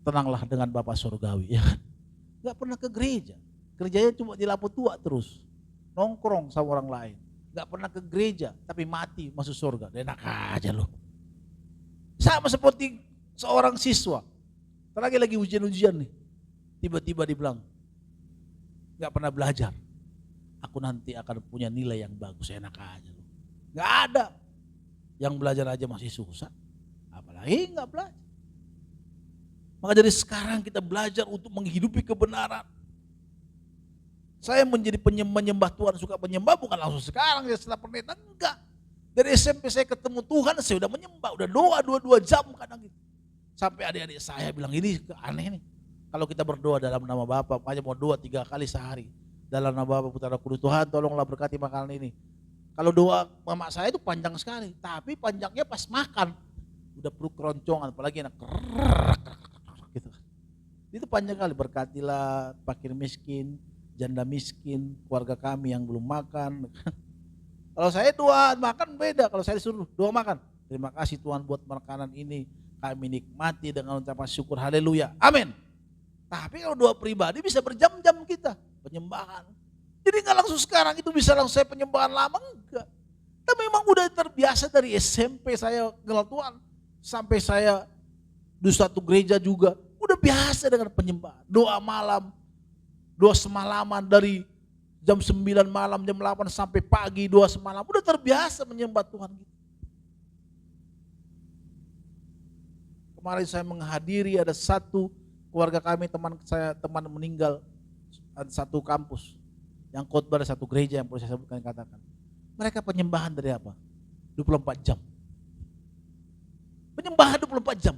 tenanglah dengan Bapa Surgawi. Ya kan? Enggak pernah ke gereja. Kerjanya cuma dilaput tua terus. Nongkrong sama orang lain. Enggak pernah ke gereja, tapi mati masuk surga. Enak aja loh. Sama seperti seorang siswa. Lagi ujian-ujian nih. Tiba-tiba dibilang, enggak pernah belajar. aku nanti akan punya nilai yang bagus. Enak aja lu. Gak ada. Yang belajar aja masih susah. Apalagi gak belajar. Maka dari sekarang kita belajar untuk menghidupi kebenaran. Saya menjadi menyembah Tuhan, suka menyembah bukan langsung sekarang ya setelah pendeta, enggak. Dari SMP saya ketemu Tuhan, saya udah menyembah, udah doa 2 jam kadang gitu. Sampai adik-adik saya bilang, ini aneh nih. Kalau kita berdoa dalam nama Bapa, makanya mau doa 3 kali sehari. Dalam nama Bapa, Putra, Roh Kudus, Tuhan tolonglah berkati makanan ini. Kalau doa mama saya itu panjang sekali, tapi panjangnya pas makan. Udah perut keroncongan, apalagi enak gitu. Itu panjang kali, berkatilah fakir miskin, janda miskin, keluarga kami yang belum makan. Kalau saya doa makan beda, kalau saya disuruh doa makan. Terima kasih Tuhan buat makanan ini, kami nikmati dengan ucapan syukur, haleluya, amin. Tapi kalau doa pribadi bisa berjam-jam kita, penyembahan. Jadi nggak langsung sekarang itu bisa langsung saya penyembahan lama, enggak. Tapi memang udah terbiasa dari SMP saya kenal Tuhan, sampai saya di satu gereja juga, udah biasa dengan penyembahan. Doa malam, doa semalaman dari jam 9 malam, jam 8 sampai pagi, doa semalam. Udah terbiasa menyembah Tuhan. Kemarin saya menghadiri ada satu keluarga kami, teman meninggal, ada satu kampus. Yang khotbah dari satu gereja yang perlu saya sebutkan katakan. Mereka penyembahan dari apa? 24 jam. Penyembahan 24 jam.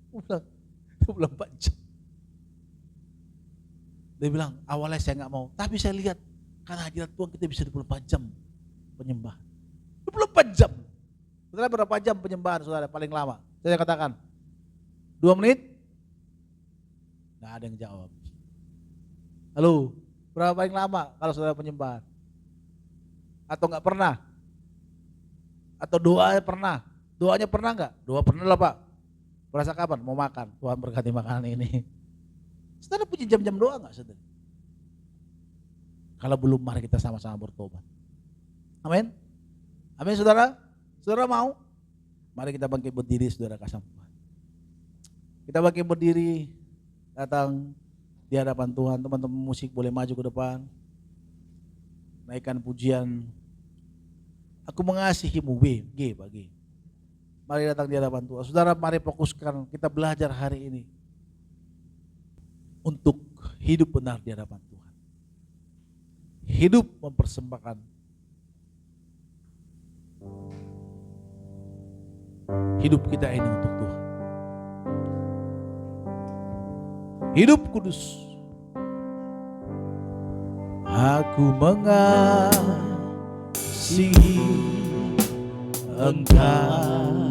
Ulang 24 jam. Dia bilang awalnya saya gak mau, tapi saya lihat karena hadirat Tuhan kita bisa 24 jam penyembahan. 24 jam. Saudara berapa jam penyembahan saudara paling lama? Saya katakan 2 menit. Gak ada yang jawab. Halo, berapa paling lama kalau saudara penyembahan? Atau gak pernah? Atau doanya pernah? Doanya pernah gak? Doa pernah lah Pak. Berasa kapan? Mau makan, Tuhan berkati makanan ini. Saudara punya jam-jam doa gak saudara? Kalau belum, mari kita sama-sama bertobat. Amin. Amin saudara. Saudara mau? Mari kita bangkit berdiri saudara kasih Tuhan. Kita bangkit berdiri, datang di hadapan Tuhan. Teman-teman musik boleh maju ke depan. Naikkan pujian. Aku mengasihimu, G bagi. Mari datang di hadapan Tuhan. Saudara mari fokuskan, kita belajar hari ini. Untuk hidup benar di hadapan Tuhan. Hidup mempersembahkan. Hidup kita ini untuk Tuhan. Hidup kudus. Aku mengasihi Engkau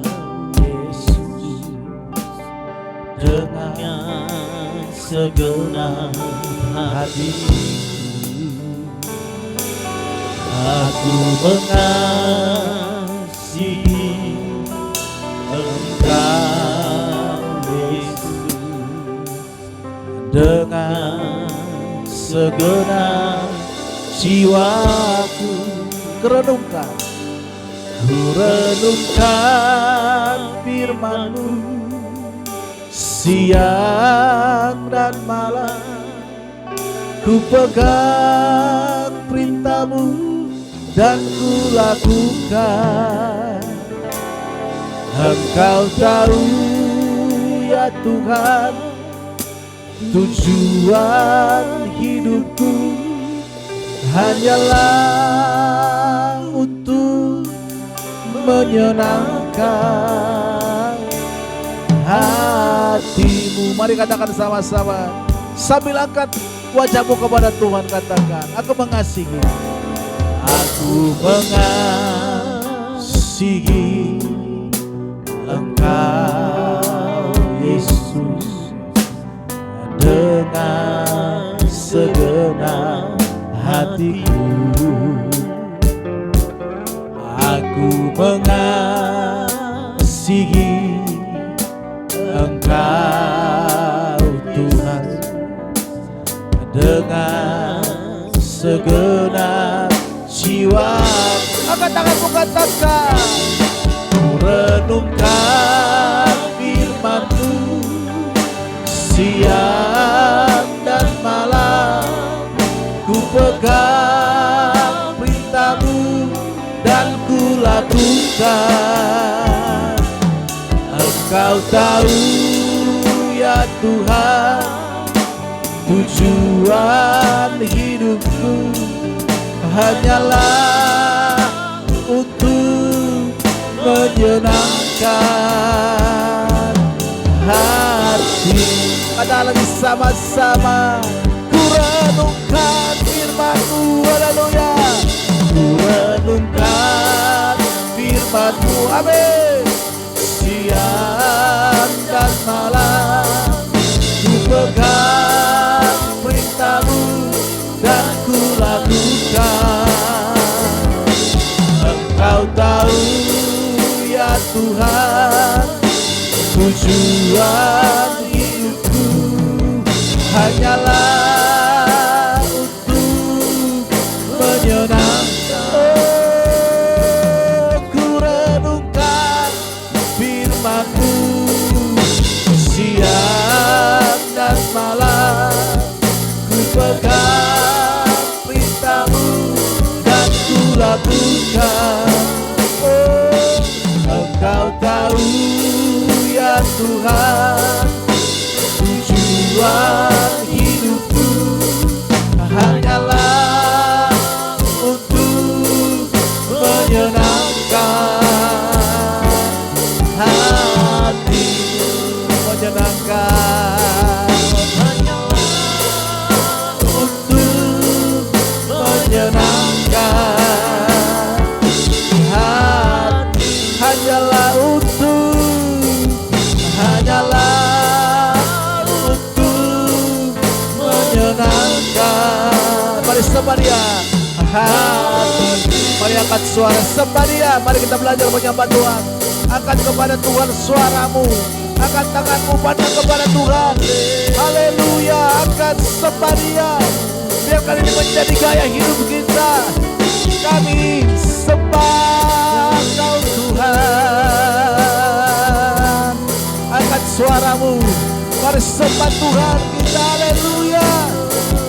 Yesus dengan segenap hatiku. Aku mengasihi Engkau Yesus dengan segenap jiwaku. Renungkan, ku renungkan firman-Mu siang dan malam, ku pegang perintah-Mu dan ku lakukan. Engkau tahu ya Tuhan, tujuan hidupku hanyalah untuk menyenangkan hati-Mu. Mari katakan sama-sama sambil angkat wajahmu kepada Tuhan, katakan, aku mengasihi. Aku mengasihi Engkau Yesus dengan segenap hatiku. Aku mengasihi Engkau Tuhan dengan segenap jiwa. Angkat tanganmu, katakan, ku renungkan firman-Mu siang dan malam ku pegang perintah-Mu dan ku lakukan. Engkau tahu ya Tuhan tujuan hidupku hanyalah untuk menyenangkan hati. Ada lagi sama-sama ku renungkan firman-Mu, haleluya. Ku renungkan firman-Mu, amin. Siang dan malam ku pegang perintah-Mu dan ku lakukan. Engkau tahu ya Tuhan tujuan hidupku hanyalah untuk menyenangkan. Oh, ku renungkan firman-Mu siang dan malam ku pegang perintah-Mu dan ku lakukan. Oh, Engkau tahu ya Tuhan tujuan hidupku hanyalah untuk menyenangkan hati, menyenangkan untuk menyenangkan hati, hanyalah untuk menyenangkan. Mari sembah Dia hati, mari angkat suara sembah Dia. Mari kita belajar menyembah Tuhan. Angkat kepada Tuhan suaramu, angkat tanganmu pandang kepada Tuhan. Haleluya, angkat sembah Dia. Biarkan ini menjadi gaya hidup kita. Kami sembah Engkau Tuhan. Angkat suaramu, mari sembah Tuhan kita. Haleluya,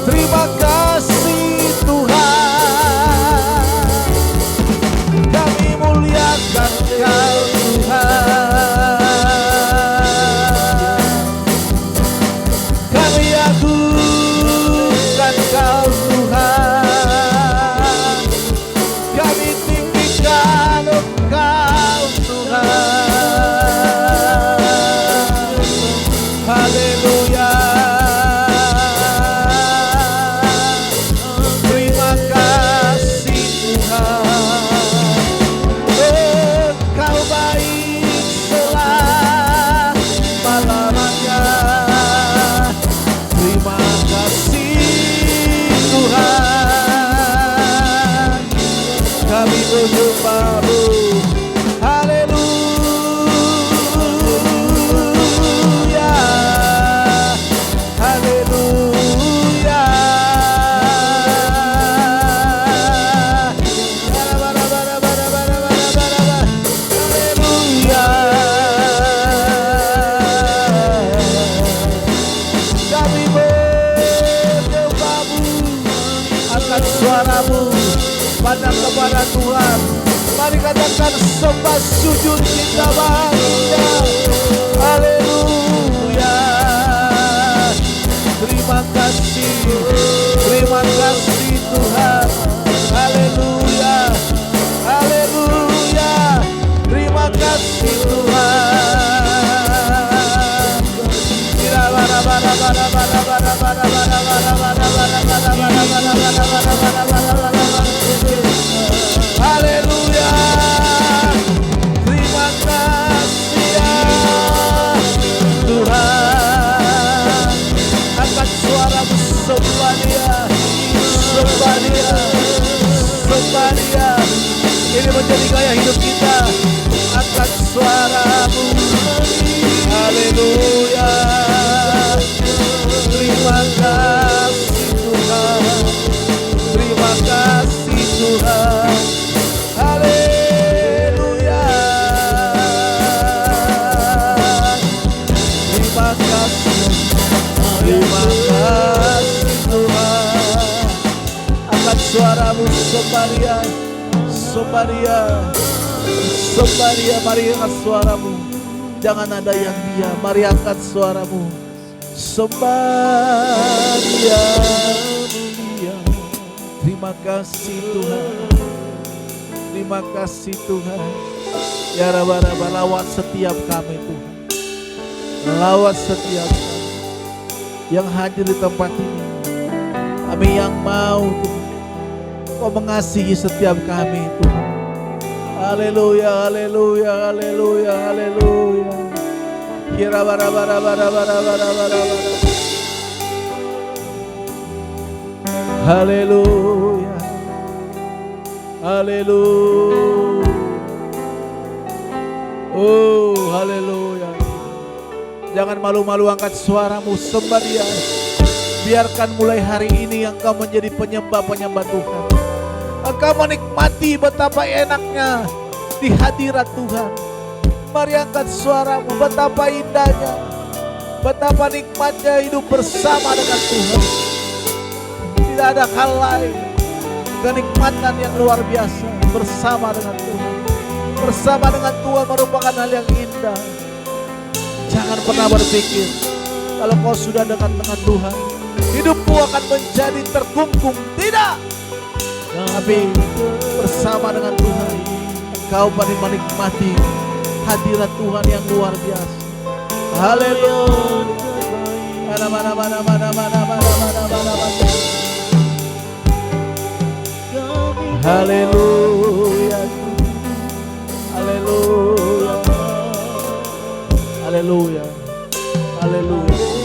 terima kasih Tuhan. Kami muliakan Engkau Tuhan. Kami agungkan Engkau Tuhan. Kami tinggikan Engkau Tuhan. Haleluya. Terima kasih Tuhan. Engkau baik selama-lamanya. Terima kasih Tuhan. Kami menyembah-Mu. Haleluya. Haleluya. Haleluya. Kami menyembah-Mu. Angkat suaramu, pandang kepada Tuhan. Mari katakan sembah sujud kita baginya. Haleluya. Terima kasih Tuhan. Haleluya. Haleluya. Terima kasih Tuhan. Haleluya. Terima kasih ya Tuhan. Angkat suaramu, sembah Dia, sembah Dia, sembah Dia. Ini menjadi gaya hidup kita. Angkat suaramu. Haleluya. Terima kasih Tuhan. Terima kasih Tuhan. Haleluya. Terima kasih. Sombaria, Sombaria, Sombaria. Mari angkat suaramu. Jangan ada yang diam. Mari angkat suaramu. Sombaria. Terima kasih Tuhan. Terima kasih Tuhan. Ya Rabba-Rabba, lawat setiap kami Tuhan. Lawat setiap kami yang hadir di tempat ini. Kami yang mau Tuhan, Kau mengasihi setiap kami Tuhan. Haleluya, haleluya, haleluya, haleluya. Ya Rabba-Rabba, haleluya, haleluya. Oh, haleluya. Jangan malu-malu, angkat suaramu, sembah Dia. Biarkan mulai hari ini engkau menjadi penyembah-penyembah Tuhan. Engkau menikmati betapa enaknya di hadirat Tuhan. Mari angkat suaramu, betapa indahnya, betapa nikmatnya hidup bersama dengan Tuhan. Tidak ada hal lain, kenikmatan yang luar biasa bersama dengan Tuhan. Bersama dengan Tuhan merupakan hal yang indah. Jangan pernah berpikir kalau kau sudah dekat dengan Tuhan, hidupmu akan menjadi terkungkung. Tidak. Tapi bersama dengan Tuhan, kau pada menikmati hadirat Tuhan yang luar biasa. Haleluya. Haleluya. Haleluya. Haleluya. Haleluya.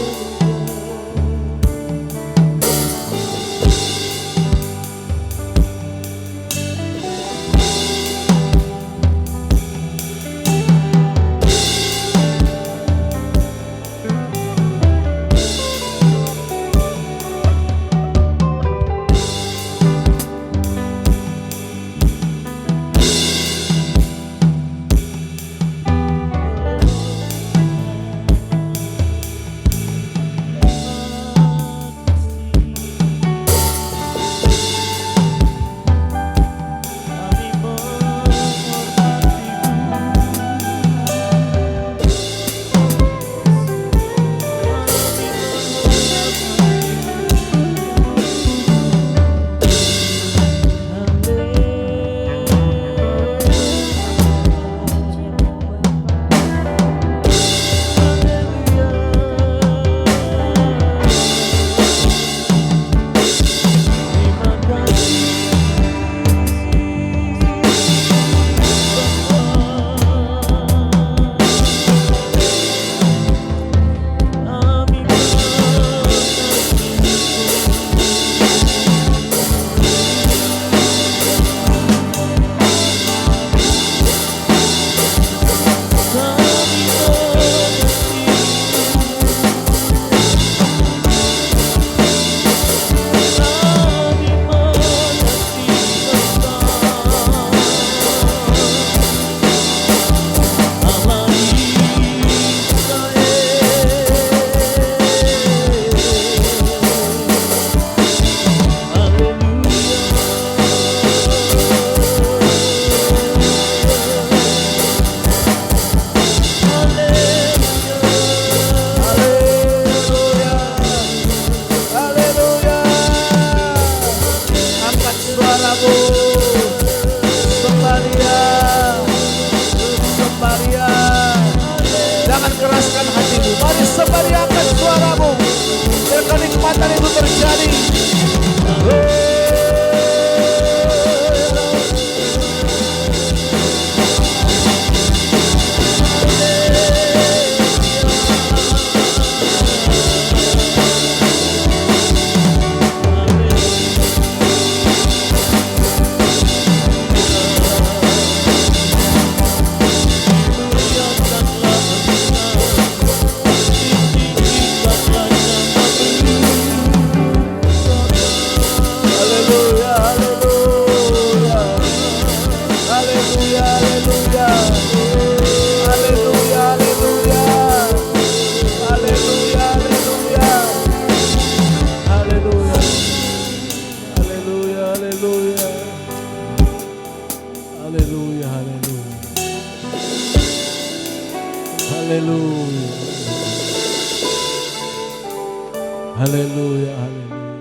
Haleluya, haleluya.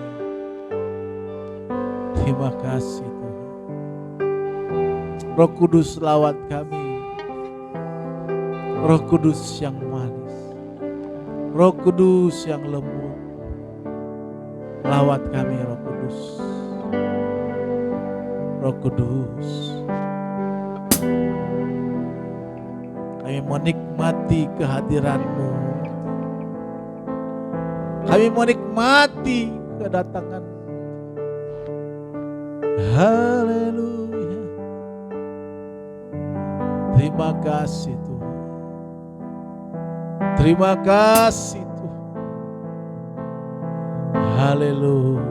Terima kasih Tuhan. Roh Kudus lawat kami. Roh Kudus yang manis. Roh Kudus yang lembut. Lawat kami Roh Kudus. Roh Kudus. Kami menikmati kehadiran-Mu. Kami menikmati kedatangan. Haleluya. Terima kasih Tuhan. Terima kasih Tuhan. Haleluya.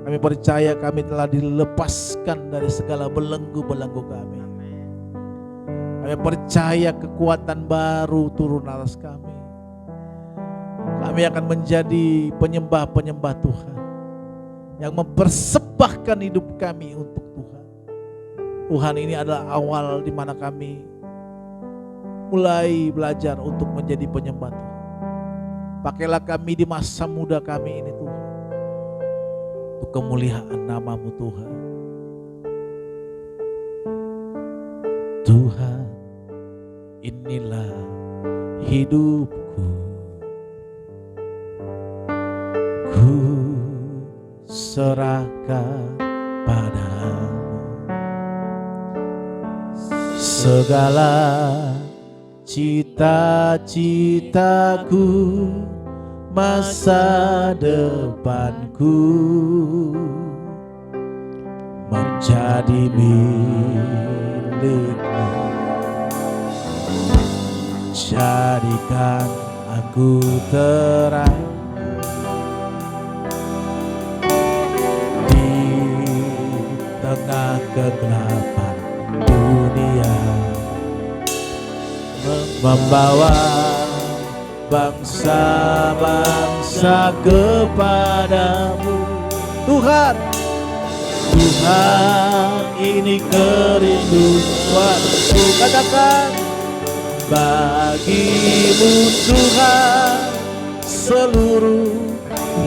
Kami percaya kami telah dilepaskan dari segala belenggu-belenggu kami. Kami percaya kekuatan baru turun atas kami. Kami akan menjadi penyembah-penyembah Tuhan yang mempersembahkan hidup kami untuk Tuhan. Tuhan, ini adalah awal di mana kami mulai belajar untuk menjadi penyembah Tuhan. Pakailah kami di masa muda kami ini Tuhan, untuk kemuliaan nama-Mu Tuhan. Tuhan, inilah hidupku, ku serahkan padamu segala cita-citaku, masa depanku menjadi milik-Mu. Jadikan aku terang di tengah kegelapan dunia, membawa bangsa-bangsa kepadamu. Tuhan, Tuhan, ini kerinduanku. Katakan, bagi-Mu Tuhan seluruh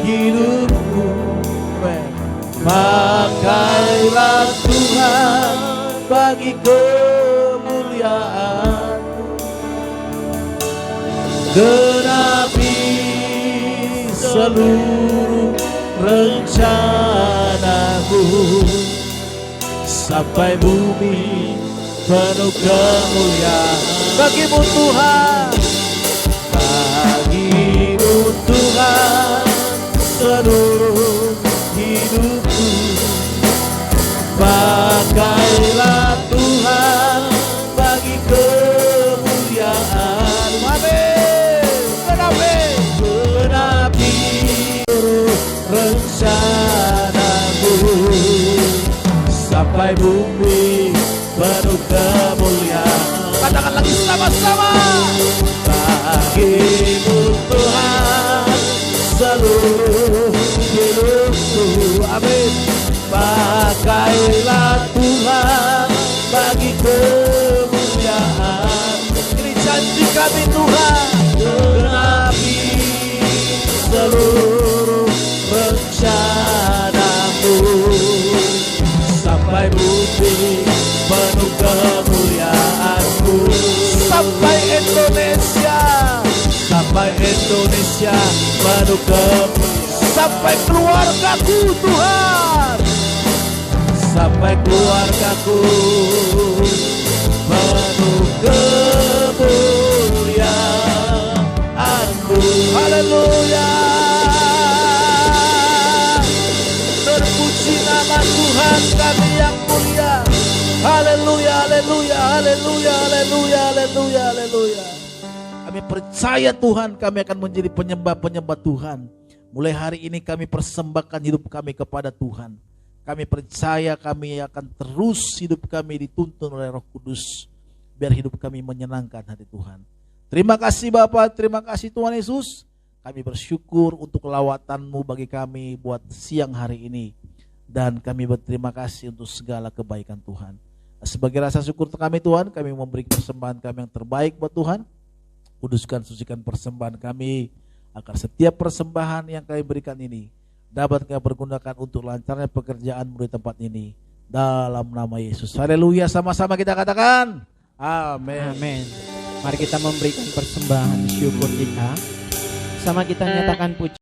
hidupku. Pakailah Tuhan bagi kemuliaan-Mu. Genapi seluruh rencana-Mu sampai bumi penuh kemuliaan. Bagi-Mu Tuhan, bagi-Mu Tuhan seluruh hidupku. Pakailah Tuhan bagi kemuliaan. Amin. Genapi seluruh rencana-Mu sampai bumi penuh kemuliaan. Katakan lagi sama-sama. Bagi-Mu Tuhan seluruh hidupku. Amin. Pakailah Tuhan bagi kemuliaan. Ini janji kami Tuhan. Genapi seluruh rencana-Mu sampai bumi penuh kemuliaan-Mu. Sampai Indonesia, sampai Indonesia penuh kemuliaan. Sampai keluargaku Tuhan, sampai keluargaku penuh kemuliaan-Mu. Haleluya. Terpuji nama Tuhan kami yang mulia. Haleluya, haleluya, haleluya, haleluya, haleluya, haleluya. Kami percaya Tuhan, kami akan menjadi penyembah-penyembah Tuhan. Mulai hari ini kami persembahkan hidup kami kepada Tuhan. Kami percaya kami akan terus hidup kami dituntun oleh Roh Kudus, biar hidup kami menyenangkan hati Tuhan. Terima kasih Bapa, terima kasih Tuhan Yesus. Kami bersyukur untuk lawatan-Mu bagi kami buat siang hari ini. Dan kami berterima kasih untuk segala kebaikan Tuhan. Sebagai rasa syukur kami Tuhan, kami memberi persembahan kami yang terbaik buat Tuhan. Kuduskan, sucikan persembahan kami agar setiap persembahan yang kami berikan ini dapat kami pergunakan untuk lancarnya pekerjaan-Mu di tempat ini. Dalam nama Yesus. Haleluya, sama-sama kita katakan amin. Amin. Mari kita memberikan persembahan syukur kita. Sama kita nyatakan puji.